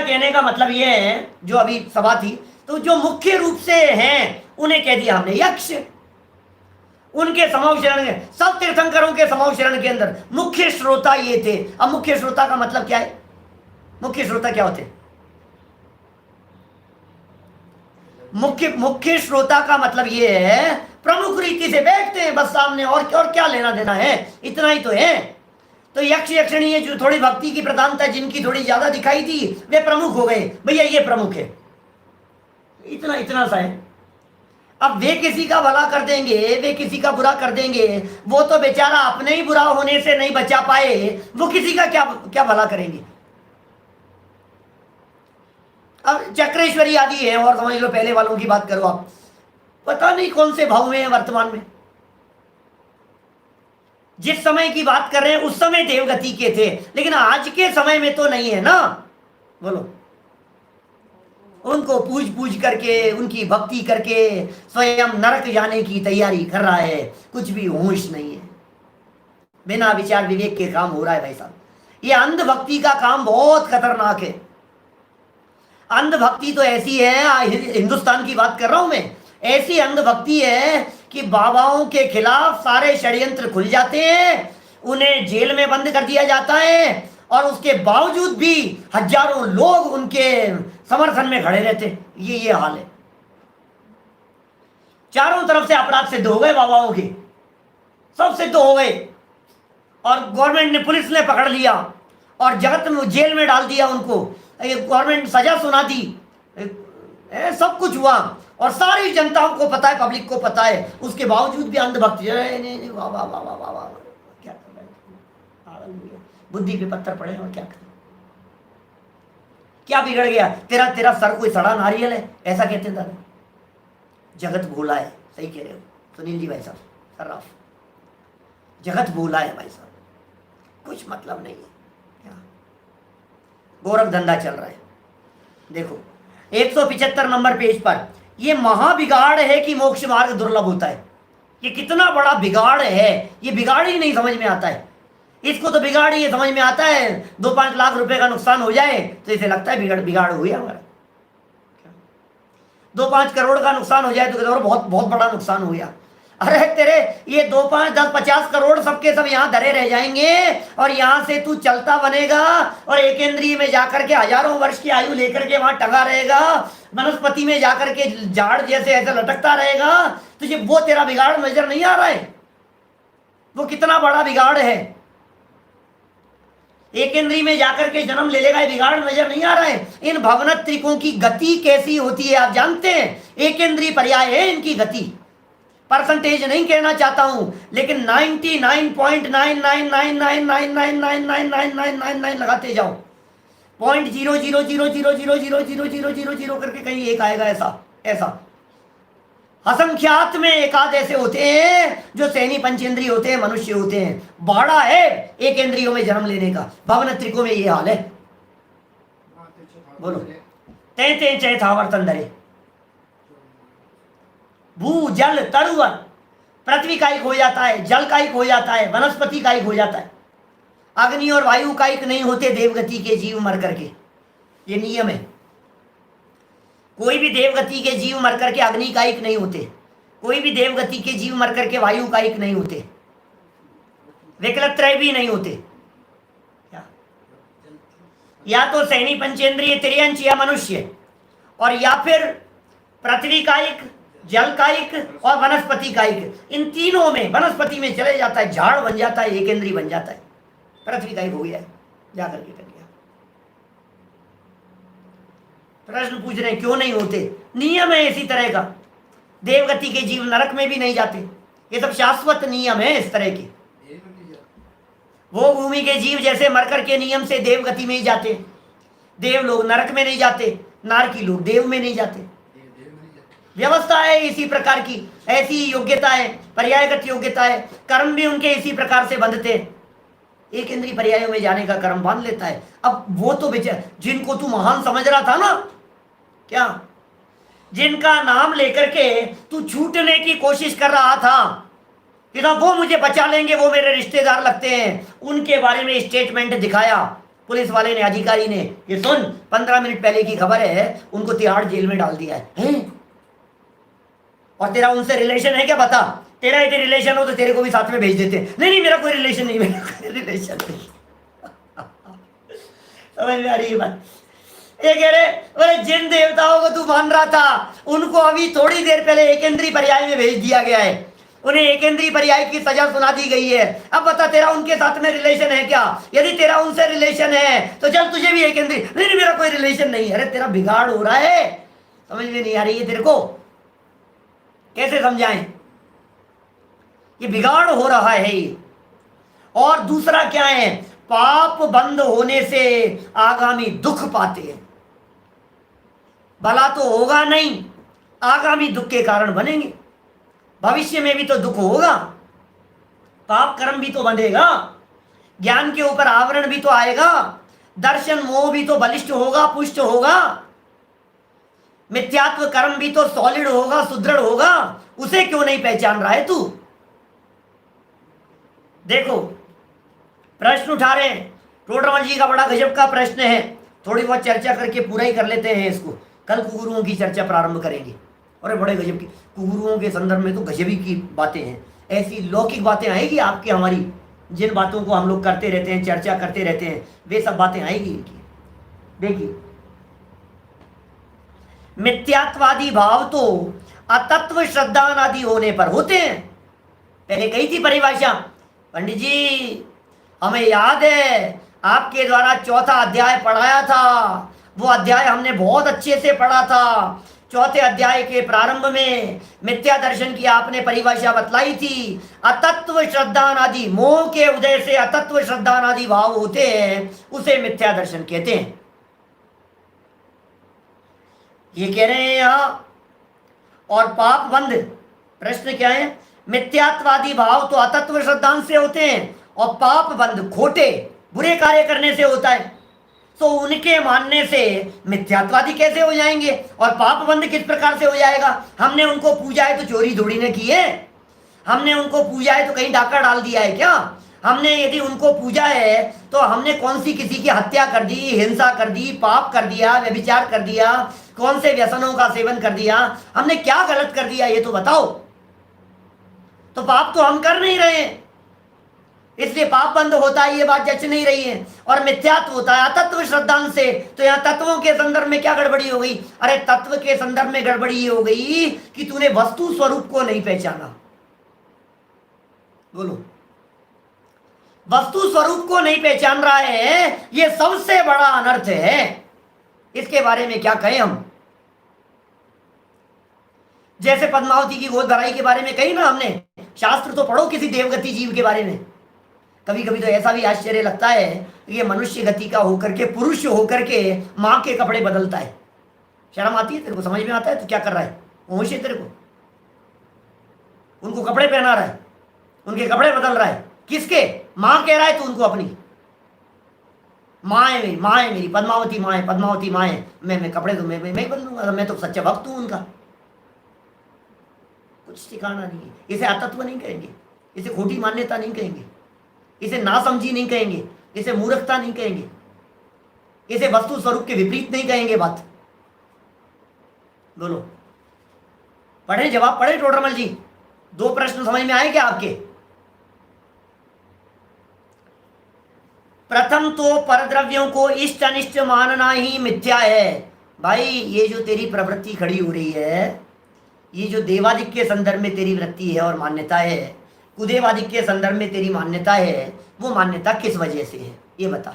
कहने का मतलब ये है, जो अभी सभा थी, तो जो मुख्य रूप से हैं उन्हें कह दिया हमने यक्ष। उनके समूह शरण के, सब तीर्थंकरों के समूह शरण के अंदर मुख्य श्रोता ये थे। अब मुख्य श्रोता का मतलब क्या है, मुख्य श्रोता क्या होते हैं? मुख्य श्रोता का मतलब ये है, प्रमुख रीति से बैठते हैं बस सामने, और क्या लेना देना है, इतना ही तो है। तो यक्ष यक्षिणी जो थोड़ी भक्ति की प्रधानता, जिनकी थोड़ी ज्यादा दिखाई दी, वे प्रमुख हो गए, भैया ये प्रमुख है, इतना सा है। अब वे किसी का भला कर देंगे, वे किसी का बुरा कर देंगे, वो तो बेचारा अपने ही बुरा होने से नहीं बचा पाए, वो किसी का क्या भला करेंगे। अब चक्रेश्वरी आदि है, और समझ लो पहले वालों की बात करो आप, पता नहीं कौन से भाव में है वर्तमान में। जिस समय की बात कर रहे हैं उस समय देवगति के थे, लेकिन आज के समय में तो नहीं है ना। बोलो, उनको पूज करके, उनकी भक्ति करके स्वयं नरक जाने की तैयारी कर रहा है, कुछ भी होश नहीं है, बिना विचार विवेक के काम हो रहा है भाई साहब। ये अंधभक्ति का काम बहुत खतरनाक है। अंधभक्ति तो ऐसी है, हिंदुस्तान की बात कर रहा हूं मैं, ऐसी अंधभक्ति है कि बाबाओं के खिलाफ सारे षड्यंत्र खुल जाते हैं, उन्हें जेल में बंद कर दिया जाता है, और उसके बावजूद भी हजारों लोग उनके समर्थन में खड़े रहते। ये हाल है। चारों तरफ से अपराध सिद्ध हो गए, बाबाओं के सब सिद्ध हो गए, और गवर्नमेंट ने, पुलिस ने पकड़ लिया और जगत में जेल में डाल दिया उनको, गवर्नमेंट सजा सुना दी, सब कुछ हुआ, और सारी जनताओं को पता है, पब्लिक को पता है, उसके बावजूद भी अंधभक्त नहीं, वाह वाह वाह वाह वाह वाह, क्या कर रहे हैं, बुद्धि पे पत्थर पड़े और क्या करें, क्या बिगड़ गया, तेरा सर कोई सड़ा नारियल है, ऐसा कहते हैं दादा। जगत भोला है, सही कह रहे हो सुनील जी भाई साहब, सर्राफ, जगत भोला है भाई साहब, कुछ मतलब नहीं है, क्या गोरख धंधा चल रहा है। देखो 175 नंबर पेज पर, ये महाबिगाड़ है कि मोक्ष मार्ग दुर्लभ होता है। ये कितना बड़ा बिगाड़ है, ये बिगाड़ ही नहीं समझ में आता है। इसको तो बिगाड़ ही समझ में आता है, 2-5 लाख रुपए का नुकसान हो जाए तो इसे लगता है बिगाड़ हो गया हमारा। 2-5 करोड़ का नुकसान हो जाए तो कहते बहुत बहुत बड़ा नुकसान हो गया। अरे तेरे ये 2, 5, 10, 50 करोड़ सबके सब यहाँ धरे रह जाएंगे, और यहाँ से तू चलता बनेगा और एकेंद्रीय में जाकर के हजारों वर्ष की आयु लेकर के वहां टंगा रहेगा, वनस्पति में जाकर के झाड़ जैसे ऐसे लटकता रहेगा। तुझे वो तेरा बिगाड़ नजर नहीं आ रहा है? वो कितना बड़ा बिगाड़ है। एकेंद्रीय में जाकर के जन्म ले लेगा, बिगाड़ नजर नहीं आ रहा है। इन भवनत्रिकों की गति कैसी होती है आप जानते हैं? एकेंद्रीय पर्याय है इनकी गति। परसेंटेज नहीं कहना चाहता हूं, लेकिन 99.99999999999 लगाते जाओ, 0.000000000 करके कहीं एक आएगा। ऐसा असंख्यात में एकाध ऐसे होते हैं जो सैनी पंचेंद्रिय होते हैं, मनुष्य होते हैं। बाड़ा है एक इंद्रियों में जन्म लेने का, भवनत्रिकों में ये हाल है। बोलो ते चय था वर्तन धरे, भू जल तरुवन, पृथ्वी का एक हो जाता है, जल का एक हो जाता है, वनस्पति का एक हो जाता है। अग्नि और वायु का एक नहीं होते देवगति के जीव मर करके, ये नियम है। कोई भी देवगति के जीव मर करके अग्नि का एक नहीं होते, कोई भी देवगति के जीव मर करके वायु का एक नहीं होते, विकलत्रय भी नहीं होते। या तो सैनी पंचेंद्रिय त्रियंच या मनुष्य, और या फिर पृथ्वी का एक, जल का एक और वनस्पति का एक। इन तीनों में वनस्पति में चले जाता है, झाड़ बन जाता है, एकेंद्रीय बन जाता है। पृथ्वी का एक हो गया है, जाकर के कर गया। प्रश्न पूछ रहे हैं क्यों नहीं होते? नियम है इसी तरह का। देवगति के जीव नरक में भी नहीं जाते, ये सब शाश्वत नियम है इस तरह के। वो भूमि के जीव जैसे मरकर के नियम से देवगति में ही जाते, देव लोग नरक में नहीं जाते, नारकी लोग देव में नहीं जाते। व्यवस्था है इसी प्रकार की, ऐसी योग्यता है, पर्यायगत योग्यता है। कर्म भी उनके इसी प्रकार से बंधते हैं, एक इंद्रिय पर्यायों में जाने का कर्म बांध लेता है। अब वो तो बेचारे जिनको तू महान समझ रहा था ना, क्या जिनका नाम लेकर के तू छूटने की कोशिश कर रहा था कि ना वो मुझे बचा लेंगे, वो मेरे रिश्तेदार लगते हैं, उनके बारे में स्टेटमेंट दिखाया पुलिस वाले ने, अधिकारी ने। ये सुन, 15 मिनट पहले की खबर है, उनको तिहाड़ जेल में डाल दिया है? और तेरा उनसे रिलेशन है क्या? बता, तेरा यदि रिलेशन हो तो तेरे को भी साथ में भेज देते। नहीं मेरा कोई रिलेशन नहीं, मेरा कोई रिलेशन नहीं। समझ में आ रही है बात? ये कह रहे बोले जिन देवताओं को तू मान रहा था, उनको अभी थोड़ी देर पहले एकेंद्रीय पर्याय में भेज दिया गया है, उन्हें एकेंद्रीय पर्याय की सजा सुना दी गई है। अब बता, तेरा उनके साथ में रिलेशन है क्या? यदि तेरा उनसे रिलेशन है तो चल तुझे भी एकेंद्रीय। नहीं मेरा कोई रिलेशन नहीं। अरे तेरा बिगाड़ हो रहा है, समझ में नहीं आ रही है तेरे को? कैसे समझाएं? ये बिगाड़ हो रहा है ये। और दूसरा क्या है? पाप बंद होने से आगामी दुख पाते हैं। भला तो होगा नहीं, आगामी दुख के कारण बनेंगे। भविष्य में भी तो दुख होगा, पाप कर्म भी तो बंधेगा, ज्ञान के ऊपर आवरण भी तो आएगा, दर्शन मोह भी तो बलिष्ठ होगा, पुष्ट होगा, मिथ्यात्व कर्म भी तो सॉलिड होगा, सुदृढ़ होगा। उसे क्यों नहीं पहचान रहा है तू? देखो प्रश्न उठा रहे हैं, टोडरमल जी का बड़ा गजब का प्रश्न है। थोड़ी बहुत चर्चा करके पूरा ही कर लेते हैं इसको, कल गुरुओं की चर्चा प्रारंभ करेंगे। और बड़े गजब की गुरुओं के संदर्भ में तो गजबी की बातें हैं, ऐसी लौकिक बातें आएगी आपकी हमारी, जिन बातों को हम लोग करते रहते हैं, चर्चा करते रहते हैं, वे सब बातें आएगी इनकी। देखिए, मिथ्यात्वादी भाव तो अतत्व श्रद्धानादि होने पर होते हैं। पहले कही थी परिभाषा पंडित जी, हमें याद है आपके द्वारा चौथा अध्याय पढ़ाया था, वो अध्याय हमने बहुत अच्छे से पढ़ा था। चौथे अध्याय के प्रारंभ में मिथ्या दर्शन की आपने परिभाषा बतलाई थी, अतत्व श्रद्धानादि, मोह के उदय से अतत्व श्रद्धानादि भाव होते हैं, उसे मिथ्या दर्शन कहते हैं। ये कह रहे हैं यहां, और पाप बंध, प्रश्न क्या है, मिथ्यात्वादी भाव तो अतत्व श्रद्धांत से होते हैं और पाप बंध खोटे बुरे कार्य करने से होता है। तो उनके मानने से मिथ्यात्वादी कैसे हो जाएंगे और पाप बंध किस प्रकार से हो जाएगा? हमने उनको पूजा है तो चोरी थोड़ी ने की है, हमने उनको पूजा है तो कहीं डाका डाल दिया है क्या? हमने यदि उनको पूजा है तो हमने कौन सी किसी की हत्या कर दी, हिंसा कर दी, पाप कर दिया, व्यभिचार कर दिया, कौन से व्यसनों का सेवन कर दिया, हमने क्या गलत कर दिया ये तो बताओ। तो पाप तो हम कर नहीं रहे हैं, इसलिए पाप बंद होता है, ये बात जच नहीं रही है। और मिथ्यात्व होता है अतत्व श्रद्धांत से, तो यहाँ तत्वों के संदर्भ में क्या गड़बड़ी हो गई? अरे तत्व के संदर्भ में गड़बड़ी ये हो गई कि तूने वस्तु स्वरूप को नहीं पहचाना। बोलो, वस्तु स्वरूप को नहीं पहचान रहा है, ये सबसे बड़ा अनर्थ है। इसके बारे में क्या कहें हम? जैसे पद्मावती की गोद भराई के बारे में कही ना हमने, शास्त्र तो पढ़ो किसी देवगति जीव के बारे में। कभी कभी तो ऐसा भी आश्चर्य लगता है कि ये मनुष्य गति का होकर के, पुरुष होकर के मां के कपड़े बदलता है। शर्म आती है तेरे को? समझ में आता है तो क्या कर रहा है? होश है तेरे को? उनको कपड़े पहना रहा है, उनके कपड़े बदल रहा है, किसके? मां कह रहा है तो उनको अपनी माँ है मेरी, माँ है मेरी, पद्मावती माँ है, पद्मावती माँ है, मैं कपड़े तो मैं ही बदलूंगा, मैं तो सच्चा भक्त हूं उनका। कुछ ठिकाना नहीं है। इसे अतत्व नहीं कहेंगे, इसे खोटी मान्यता नहीं कहेंगे, इसे नासमझी नहीं कहेंगे, इसे मूर्खता नहीं कहेंगे, इसे वस्तु स्वरूप के विपरीत नहीं कहेंगे बात। बोलो, पढ़े, जवाब पढ़े टोडरमल जी? 2 प्रश्न समझ में आए क्या आपके? प्रथम तो परद्रव्यों को इष्ट अनिष्ट मानना ही मिथ्या है। भाई, ये जो तेरी प्रवृत्ति खड़ी हो रही है, ये जो देवादिक के संदर्भ में तेरी वृत्ति है और मान्यता है, कुदेवादिक के संदर्भ में तेरी मान्यता है, वो मान्यता किस वजह से है ये बता।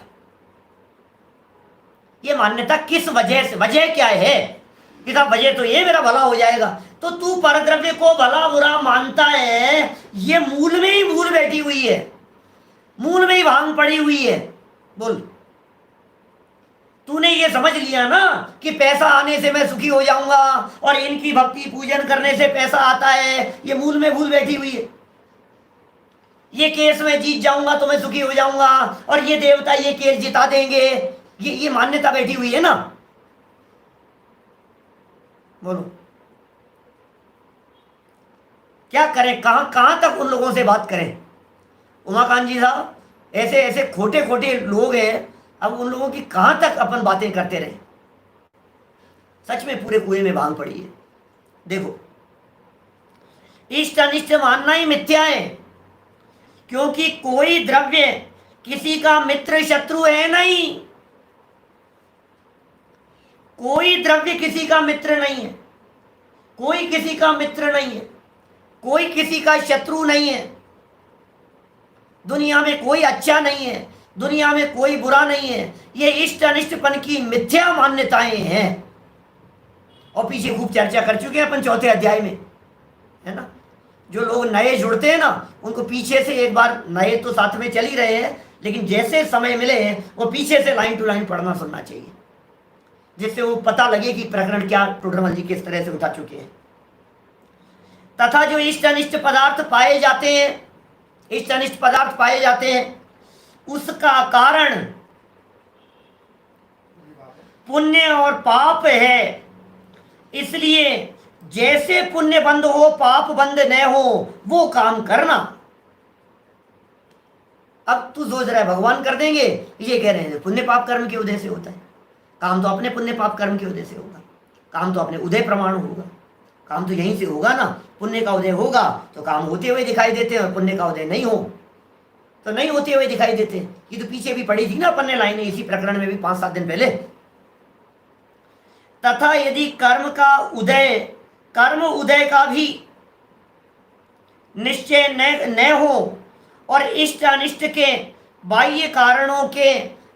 ये मान्यता किस वजह से, वजह क्या है? कि साहब वजह तो ये मेरा भला हो जाएगा। तो तू परद्रव्य को भला बुरा मानता है, ये मूल में ही भूल बैठी हुई है, मूल में ही भांग पड़ी हुई है। बोल, तूने ये समझ लिया ना कि पैसा आने से मैं सुखी हो जाऊंगा और इनकी भक्ति पूजन करने से पैसा आता है, ये मूल में भूल बैठी हुई है। ये केस में जीत जाऊंगा तो मैं सुखी हो जाऊंगा और ये देवता ये केस जिता देंगे, ये मान्यता बैठी हुई है ना। बोलो, क्या करें? कहां तक उन लोगों से बात करें? उमाकांत जी साहब, ऐसे ऐसे खोटे खोटे लोग हैं, अब उन लोगों की कहां तक अपन बातें करते रहे? सच में पूरे कुएं में भांग पड़ी है। देखो, इष्ट अनिष्ट मानना ही मिथ्या है, क्योंकि कोई द्रव्य किसी का मित्र शत्रु है नहीं। कोई द्रव्य किसी का मित्र नहीं है, कोई किसी का मित्र नहीं है, कोई किसी का शत्रु नहीं है। दुनिया में कोई अच्छा नहीं है, दुनिया में कोई बुरा नहीं है। ये इष्ट अनिष्टपन की मिथ्या मान्यताएं हैं और पीछे खूब चर्चा कर चुके हैं अपन 4थे अध्याय में, है ना। जो लोग नए जुड़ते हैं ना, उनको पीछे से एक बार, नए तो साथ में चल ही रहे हैं, लेकिन जैसे समय मिले वो पीछे से लाइन टू लाइन पढ़ना सुनना चाहिए, जिससे वो पता लगे कि प्रकरण क्या टोडरमल जी किस तरह से उठा चुके हैं। तथा जो इष्ट अनिष्ट पदार्थ पाए जाते हैं, इष्ट अनिष्ट पदार्थ पाए जाते हैं, उसका कारण पुण्य और पाप है। इसलिए जैसे पुण्य बंद हो पाप बंद न हो, वो काम करना। अब तू सोच रहा है भगवान कर देंगे, ये कह रहे हैं पुण्य पाप कर्म के उदय से होता है। काम तो अपने पुण्य पाप कर्म के उदय से होगा, काम तो अपने उदय प्रमाण होगा। काम तो यहीं से होगा ना। पुण्य का उदय होगा तो काम होते हुए दिखाई देते हैं, और पुण्य का उदय नहीं हो तो नहीं होते हुए दिखाई देते। ये तो पीछे भी पड़ी थी ना अपन ने लाइनें, इसी प्रकरण में भी 5-7 दिन पहले। तथा यदि कर्म उदय का भी निश्चय न हो और इष्ट अनिष्ट के बाह्य कारणों के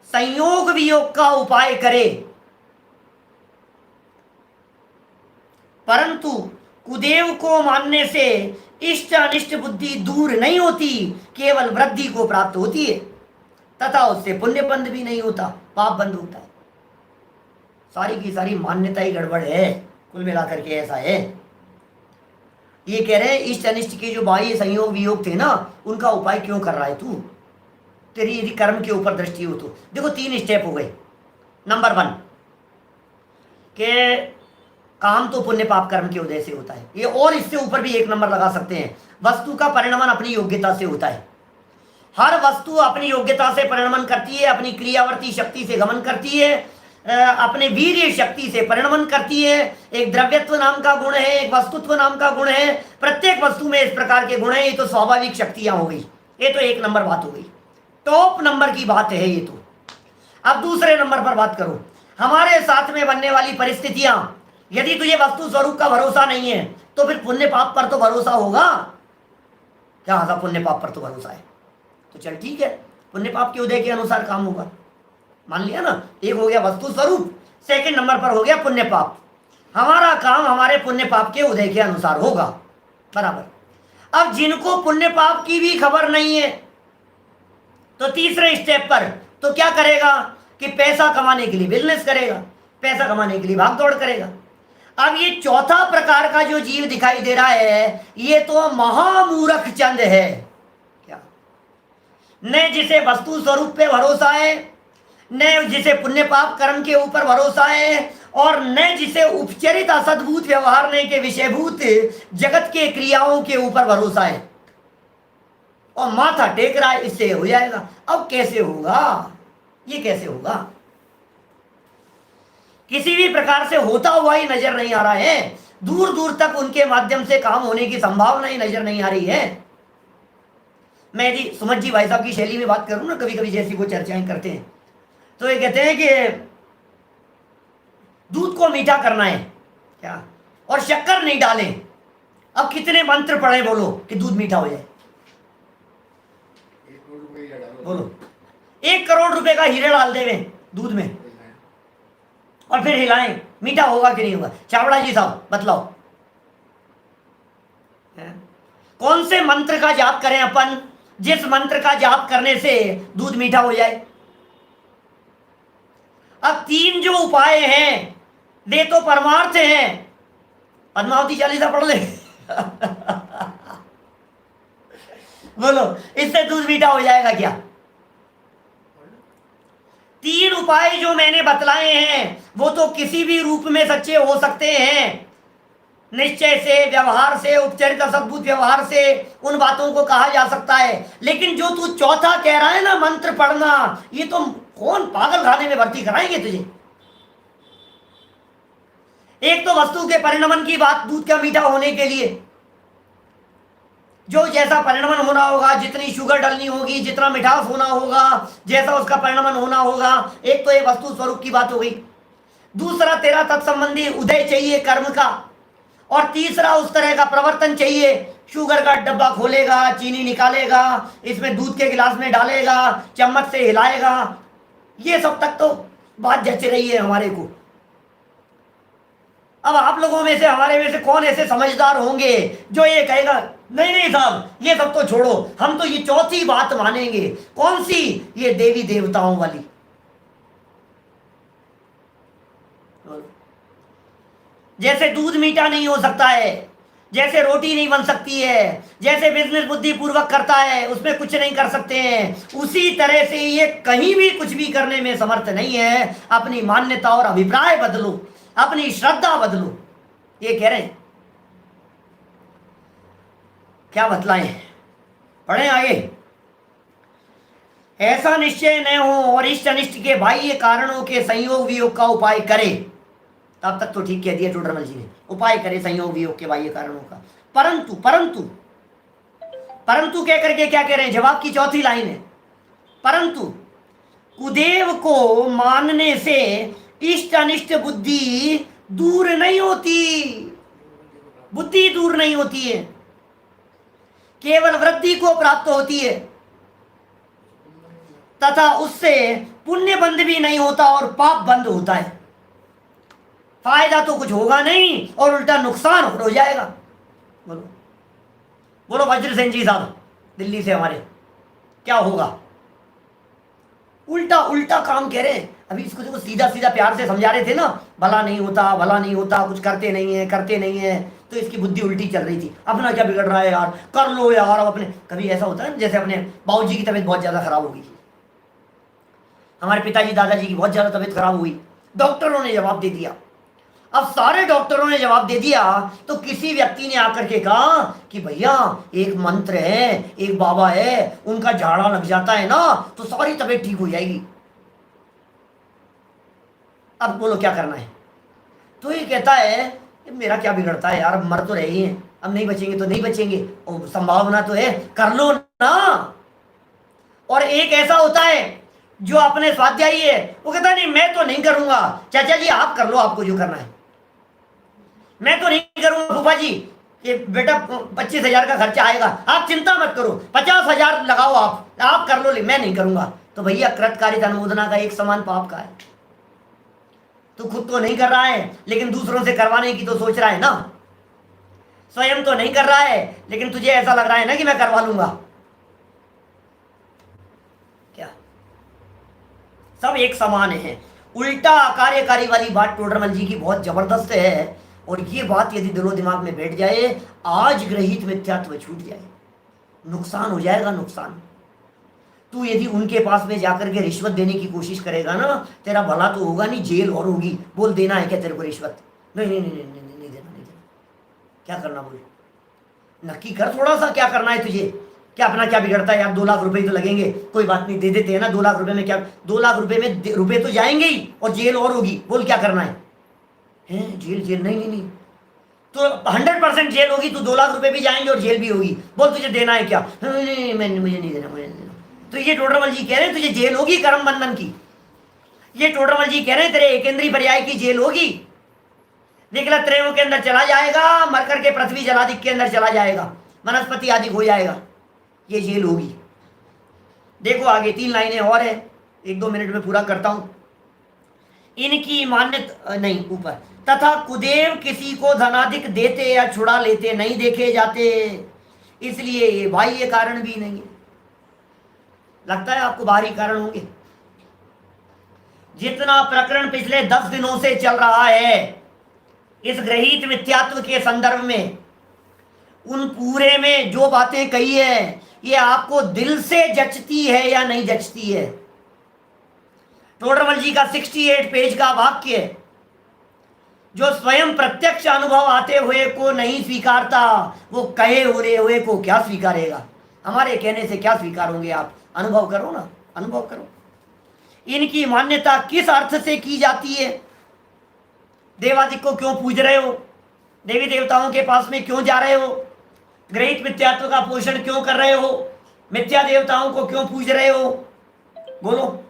संयोग वियोग का उपाय करे, परंतु कुदेव को मानने से इष्ट अनिष्ट बुद्धि दूर नहीं होती, केवल वृद्धि को प्राप्त होती है, तथा उससे पुण्य बंध भी नहीं होता, पाप बंध होता है। सारी की सारी मान्यता ही गड़बड़ है, कुल मिलाकर के ऐसा है। ये कह रहे हैं इष्ट अनिष्ट के जो बाह्य संयोग वियोग थे ना, उनका उपाय क्यों कर रहा है तू? तेरी यदि कर्म के ऊपर दृष्टि हो तो देखो 3 स्टेप हो गए। नंबर 1 के काम तो पुण्य पाप कर्म के उदय से होता है, ये और इससे ऊपर भी 1 नंबर लगा सकते हैं। वस्तु का परिणमन अपनी योग्यता से होता है। हर वस्तु अपनी योग्यता से परिणमन करती है, अपनी क्रियावर्ती शक्ति से गमन करती है, अपने वीर्य शक्ति से परिणमन करती है। एक द्रव्यत्व नाम का गुण है, एक वस्तुत्व नाम का गुण है। प्रत्येक वस्तु में इस प्रकार के गुण है। ये तो स्वाभाविक शक्तियां हो गई, ये तो 1 नंबर बात हो गई, टॉप नंबर की बात है ये तो। अब दूसरे नंबर पर बात करो, हमारे साथ में बनने वाली परिस्थितियां। यदि तुझे वस्तु स्वरूप का भरोसा नहीं है तो फिर पुण्य पाप पर तो भरोसा होगा क्या? हाँ, पुण्य पाप पर तो भरोसा है तो चल ठीक है, पुण्य पाप के उदय के अनुसार काम होगा, मान लिया ना। एक हो गया वस्तु स्वरूप, सेकंड नंबर पर हो गया पुण्य पाप। हमारा काम हमारे पुण्य पाप के उदय के अनुसार होगा, बराबर। अब जिनको पुण्य पाप की भी खबर नहीं है तो तीसरे स्टेप पर तो क्या करेगा कि पैसा कमाने के लिए बिजनेस करेगा, पैसा कमाने के लिए भाग दौड़ करेगा। अब ये चौथा प्रकार का जो जीव दिखाई दे रहा है, ये तो महामूर्ख चंद है क्या? न जिसे वस्तु स्वरूप पे भरोसा है, न जिसे पुण्य पाप कर्म के ऊपर भरोसा है, और न जिसे उपचरित असद्भूत व्यवहार के विषयभूत जगत के क्रियाओं के ऊपर भरोसा है, और माथा टेक रहा है इससे हो जाएगा। अब कैसे होगा? ये कैसे होगा? किसी भी प्रकार से होता हुआ ही नजर नहीं आ रहा है। दूर दूर तक उनके माध्यम से काम होने की संभावना ही नजर नहीं आ रही है। मैं यदि सुमत जी भाई साहब की शैली में बात करूं ना, कभी कभी जैसी वो चर्चाएं करते हैं तो ये कहते हैं कि दूध को मीठा करना है क्या, और शक्कर नहीं डालें। अब कितने मंत्र पढ़े बोलो कि दूध मीठा हो जाए? बोलो, 1 करोड़ रुपए का हीरा डाल देवे दूध में और फिर हिलाएं, मीठा होगा कि नहीं होगा? चावड़ा जी साहब बतलाओ, कौन से मंत्र का जाप करें अपन जिस मंत्र का जाप करने से दूध मीठा हो जाए? अब 3 जो उपाय हैं वे तो परमार्थ हैं। पद्मावती चालीसा पढ़ ले बोलो, इससे दूध मीठा हो जाएगा क्या? 3 उपाय जो मैंने बतलाए हैं वो तो किसी भी रूप में सच्चे हो सकते हैं। निश्चय से, व्यवहार से, उपचरित असद्भुत व्यवहार से उन बातों को कहा जा सकता है। लेकिन जो तू चौथा कह रहा है ना, मंत्र पढ़ना, ये तो कौन पागल खाने में भर्ती कराएंगे तुझे? एक तो वस्तु के परिणमन की बात, दूध का मीठा होने के लिए जो जैसा परिणमन होना होगा, जितनी शुगर डालनी होगी, जितना मिठास होना होगा, जैसा उसका परिणमन होना होगा। एक तो ये वस्तु स्वरूप की बात हो गई। दूसरा तेरा तत्संबंधी उदय चाहिए कर्म का, और तीसरा उस तरह का प्रवर्तन चाहिए। शुगर का डब्बा खोलेगा, चीनी निकालेगा, इसमें दूध के गिलास में डालेगा, चम्मच से हिलाएगा। ये सब तक तो बात जच रही है हमारे को। अब आप लोगों में से, हमारे में से कौन ऐसे समझदार होंगे जो ये कहेगा नहीं नहीं साहब ये सब तो छोड़ो, हम तो ये चौथी बात मानेंगे। कौन सी? ये देवी देवताओं वाली। जैसे दूध मीठा नहीं हो सकता है, जैसे रोटी नहीं बन सकती है, जैसे बिजनेस बुद्धि पूर्वक करता है उसमें कुछ नहीं कर सकते हैं, उसी तरह से ये कहीं भी कुछ भी करने में समर्थ नहीं है। अपनी मान्यता और अभिप्राय बदलो, अपनी श्रद्धा बदलो, ये कह रहे हैं। क्या बतलाएं? पढ़ें आगे। ऐसा निश्चय न हो और इष्ट अनिष्ट के बाह्य कारणों के संयोग वियोग का उपाय करे। तब तक तो ठीक कह दिया टोडरमल जी ने, उपाय करे संयोग वियोग के बाह्य कारणों का। परंतु परंतु परंतु कह करके क्या कह रहे हैं, जवाब की चौथी लाइन है, परंतु कुदेव को मानने से इष्ट अनिष्ट बुद्धि दूर नहीं होती, बुद्धि दूर नहीं होती है, केवल वृद्धि को प्राप्त होती है, तथा उससे पुण्य बंद भी नहीं होता और पाप बंद होता है। फायदा तो कुछ होगा नहीं और उल्टा नुकसान हो जाएगा। बोलो बोलो वज्र सेन जी साहब दिल्ली से हमारे, क्या होगा? उल्टा उल्टा काम कह रहे हैं। अभी इसको देखो सीधा सीधा प्यार से समझा रहे थे ना, भला नहीं होता, भला नहीं होता, कुछ करते नहीं है, करते नहीं है, तो इसकी बुद्धि उल्टी चल रही थी। अपना क्या बिगड़ रहा है यार, कर लो यार। अब अपने कभी ऐसा होता है जैसे अपने बाबूजी की तबीयत बहुत ज्यादा खराब हो गई, हमारे पिताजी दादाजी की बहुत ज्यादा तबीयत खराब हुई, डॉक्टरों ने जवाब दे दिया। अब सारे डॉक्टरों ने जवाब दे दिया तो किसी व्यक्ति ने आकर के कहा कि भैया एक मंत्र है, एक बाबा है, उनका झाड़ा लग जाता है ना तो सारी तबीयत ठीक हो जाएगी। अब बोलो क्या करना है? तो ये कहता है मेरा क्या बिगड़ता है यार, अब मर तो रहे ही हैं, अब नहीं बचेंगे तो नहीं बचेंगे, और संभावना तो है, कर लो ना। और एक ऐसा होता है जो अपने स्वाध्यायी है, वो कहता है नहीं मैं तो नहीं करूंगा, चाचा जी आप कर लो, आपको जो करना है, मैं तो नहीं करूंगा फूफा जी, ये बेटा 25,000 का खर्चा आएगा, आप चिंता मत करो, 50,000 लगाओ, आप कर लो, मैं नहीं करूंगा। तो भैया कृतकार्यता अनुमोदना का एक समान पाप का है। तो खुद तो नहीं कर रहा है लेकिन दूसरों से करवाने की तो सोच रहा है ना, स्वयं तो नहीं कर रहा है लेकिन तुझे ऐसा लग रहा है ना कि मैं करवा लूंगा। क्या सब एक समान है? उल्टा कार्यकारी वाली बात टोडरमल जी की बहुत जबरदस्त है, और ये बात यदि दिलो दिमाग में बैठ जाए, आज ग्रहित मिथ्यात्व छूट जाए, नुकसान हो जाएगा, नुकसान। तू यदि उनके पास में जाकर के रिश्वत देने की कोशिश करेगा ना, तेरा भला तो होगा नहीं, जेल और होगी। बोल देना है क्या तेरे को रिश्वत? नहीं नहीं नहीं नहीं नहीं, नहीं देना, नहीं देना। क्या करना बोल, नक्की कर थोड़ा सा, क्या करना है तुझे? क्या अपना क्या बिगड़ता है यार, 2 लाख रुपए तो लगेंगे, कोई बात नहीं, दे देते हैं ना। 2 लाख रुपए में क्या, 2 लाख रुपए में रुपए तो जाएंगे ही और जेल और होगी। बोल क्या करना है? जेल जेल नहीं नहीं नहीं, तो 100% जेल होगी, तो 2 लाख रुपए भी जाएंगे और जेल भी होगी। बोल तुझे देना है क्या? नहीं मुझे नहीं देना, मुझे नहीं देना। तो ये टोडरमल जी कह रहे हैं तुझे जेल होगी कर्म बंधन की। ये टोडरमल जी कह रहे हैं तेरे एकेंद्रीय पर्याय की जेल होगी, निकला त्रयों के अंदर चला जाएगा, मर करके पृथ्वी जलादिक के अंदर चला जाएगा, वनस्पति आदि हो जाएगा, ये जेल होगी। देखो आगे 3 लाइनें और है, 1-2 मिनट में पूरा करता हूं। इनकी मान्यता नहीं, ऊपर, तथा कुदेव किसी को धनाधिक देते या छुड़ा लेते नहीं देखे जाते, इसलिए ये बाह्य कारण भी नहीं है। लगता है आपको बाहरी कारण होंगे? जितना प्रकरण पिछले 10 दिनों से चल रहा है इस ग्रहित मिथ्यात्व के संदर्भ में, उन पूरे में जो बातें कही है, ये आपको दिल से जचती है या नहीं जचती है? टोडरमल जी का 68 पेज का वाक्य है, जो स्वयं प्रत्यक्ष अनुभव आते हुए को नहीं स्वीकारता, वो कहे हुए को क्या स्वीकारेगा? हमारे कहने से क्या स्वीकार होंगे आप? अनुभव करो ना, अनुभव करो। इनकी मान्यता किस अर्थ से की जाती है? देवादिक को क्यों पूज रहे हो? देवी देवताओं के पास में क्यों जा रहे हो? ग्रहित मिथ्यात्व का पोषण क्यों कर रहे हो? मिथ्या देवताओं को क्यों पूज रहे हो? बोलो।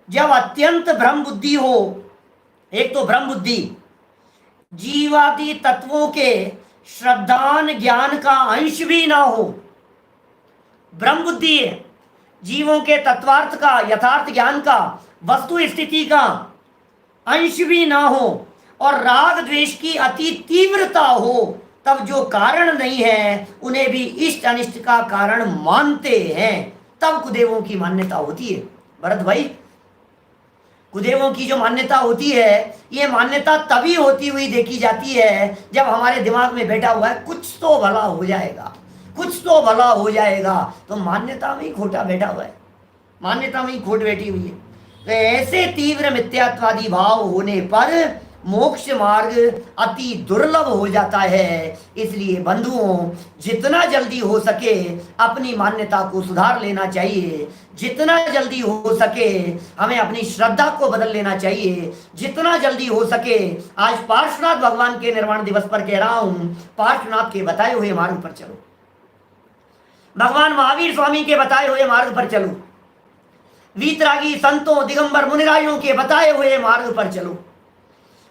जब अत्यंत भ्रम बुद्धि हो, एक तो भ्रम बुद्धि, जीवादि तत्वों के श्रद्धान ज्ञान का अंश भी ना हो, ब्रह्म बुद्धि है, जीवों के तत्वार्थ का, यथार्थ ज्ञान का, वस्तु स्थिति का अंश भी ना हो, और राग द्वेष की अति तीव्रता हो, तब जो कारण नहीं है उन्हें भी इष्ट अनिष्ट का कारण मानते हैं, तब कुदेवों की मान्यता होती है। भरत भाई, कुदेवों की जो मान्यता होती है, ये मान्यता तभी होती हुई देखी जाती है जब हमारे दिमाग में बैठा हुआ है कुछ तो भला हो जाएगा, कुछ तो भला हो जाएगा। तो मान्यता में ही खोटा बैठा हुआ है, मान्यता में ही खोट बैठी हुई है। तो ऐसे तीव्र मिथ्यात्वादी भाव होने पर मोक्ष मार्ग अति दुर्लभ हो जाता है। इसलिए बंधुओं, जितना जल्दी हो सके अपनी मान्यता को सुधार लेना चाहिए, जितना जल्दी हो सके हमें अपनी श्रद्धा को बदल लेना चाहिए, जितना जल्दी हो सके। आज पार्श्वनाथ भगवान के निर्वाण दिवस पर कह रहा हूं, पार्श्वनाथ के बताए हुए मार्ग पर चलो, भगवान महावीर स्वामी के बताए हुए मार्ग पर चलो, वीतरागी संतों दिगंबर मुनिरायों के बताए हुए मार्ग पर चलो।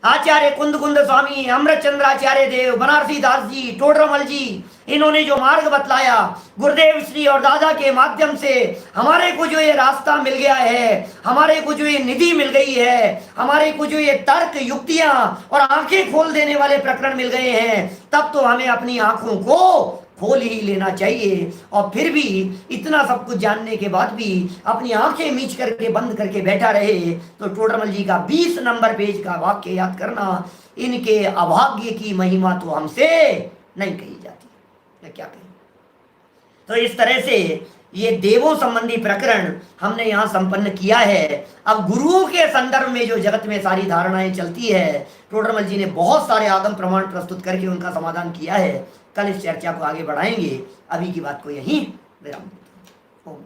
आचार्य कुंद कुंद स्वामी, अमृत चंद्राचार्य देव, बनारसी दास जी, टोडरमल जी, इन्होंने जो मार्ग बतलाया, गुरुदेव श्री और दादा के माध्यम से हमारे को जो ये रास्ता मिल गया है, हमारे को जो ये निधि मिल गई है, हमारे को जो ये तर्क युक्तियां और आंखें खोल देने वाले प्रकरण मिल गए हैं, तब तो हमें अपनी आंखों को खोल ही लेना चाहिए। और फिर भी इतना सब कुछ जानने के बाद भी अपनी आंखें मीच करके बंद करके बैठा रहे, तो टोडरमल जी का 20 नंबर पेज का वाक्य याद करना, इनके अभाग्य की महिमा तो हमसे नहीं कही जाती, मैं क्या कहें। तो इस तरह से ये देवों संबंधी प्रकरण हमने यहाँ संपन्न किया है। अब गुरुओं के संदर्भ में जो जगत में सारी धारणाएं चलती है, टोडरमल जी ने बहुत सारे आगम प्रमाण प्रस्तुत करके उनका समाधान किया है। कल इस चर्चा को आगे बढ़ाएंगे, अभी की बात को यहीं विराम देते हैं।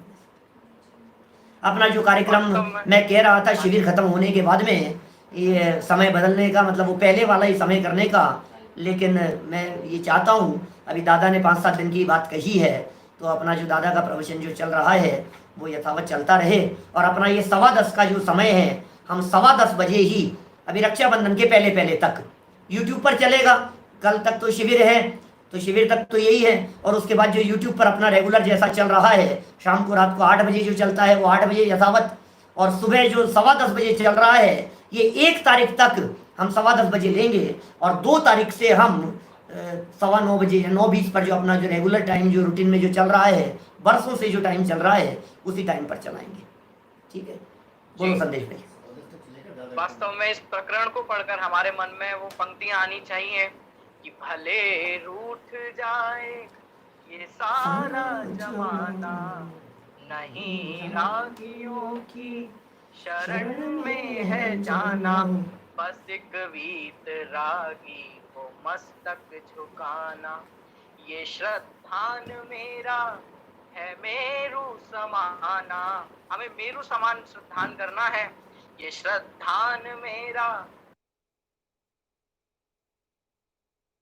अपना जो कार्यक्रम मैं कह रहा था, शिविर खत्म होने के बाद में ये समय बदलने का, मतलब वो पहले वाला ही समय करने का, लेकिन मैं ये चाहता हूँ, अभी दादा ने 5-7 दिन की बात कही है, तो अपना जो दादा का प्रवचन जो चल रहा है वो यथावत चलता रहे। और अपना ये 10:15 का जो समय है, हम 10:15 बजे ही, अभी रक्षाबंधन के पहले पहले तक यूट्यूब पर चलेगा। कल तक तो शिविर है, तो शिविर तक तो यही है, और उसके बाद जो यूट्यूब पर अपना रेगुलर जैसा चल रहा है, शाम को रात को 8 बजे जो चलता है वो 8 बजे यथावत, और सुबह जो 10:15 बजे चल रहा है, ये 1 तारीख तक हम 10:15 बजे लेंगे, और 2 तारीख से हम 9:15 बजे या 9:20 पर जो अपना जो रेगुलर टाइम जो रूटीन में जो चल रहा है, बरसों से जो टाइम चल रहा है, उसी टाइम पर चलाएंगे। ठीक है, बोलो संदेश भाई। वास्तव में इस प्रकरण को पढ़कर हमारे मन में वो पंक्तियां आनी चाहिए कि भले रूठ जाए ये सारा जमाना, नहीं रागियों की शरण में है जाना, बस एक वीत रागी को मस्तक झुकाना। ये श्रद्धान मेरा है मेरू समाना, हमें मेरू समान श्रद्धान करना है। ये श्रद्धान मेरा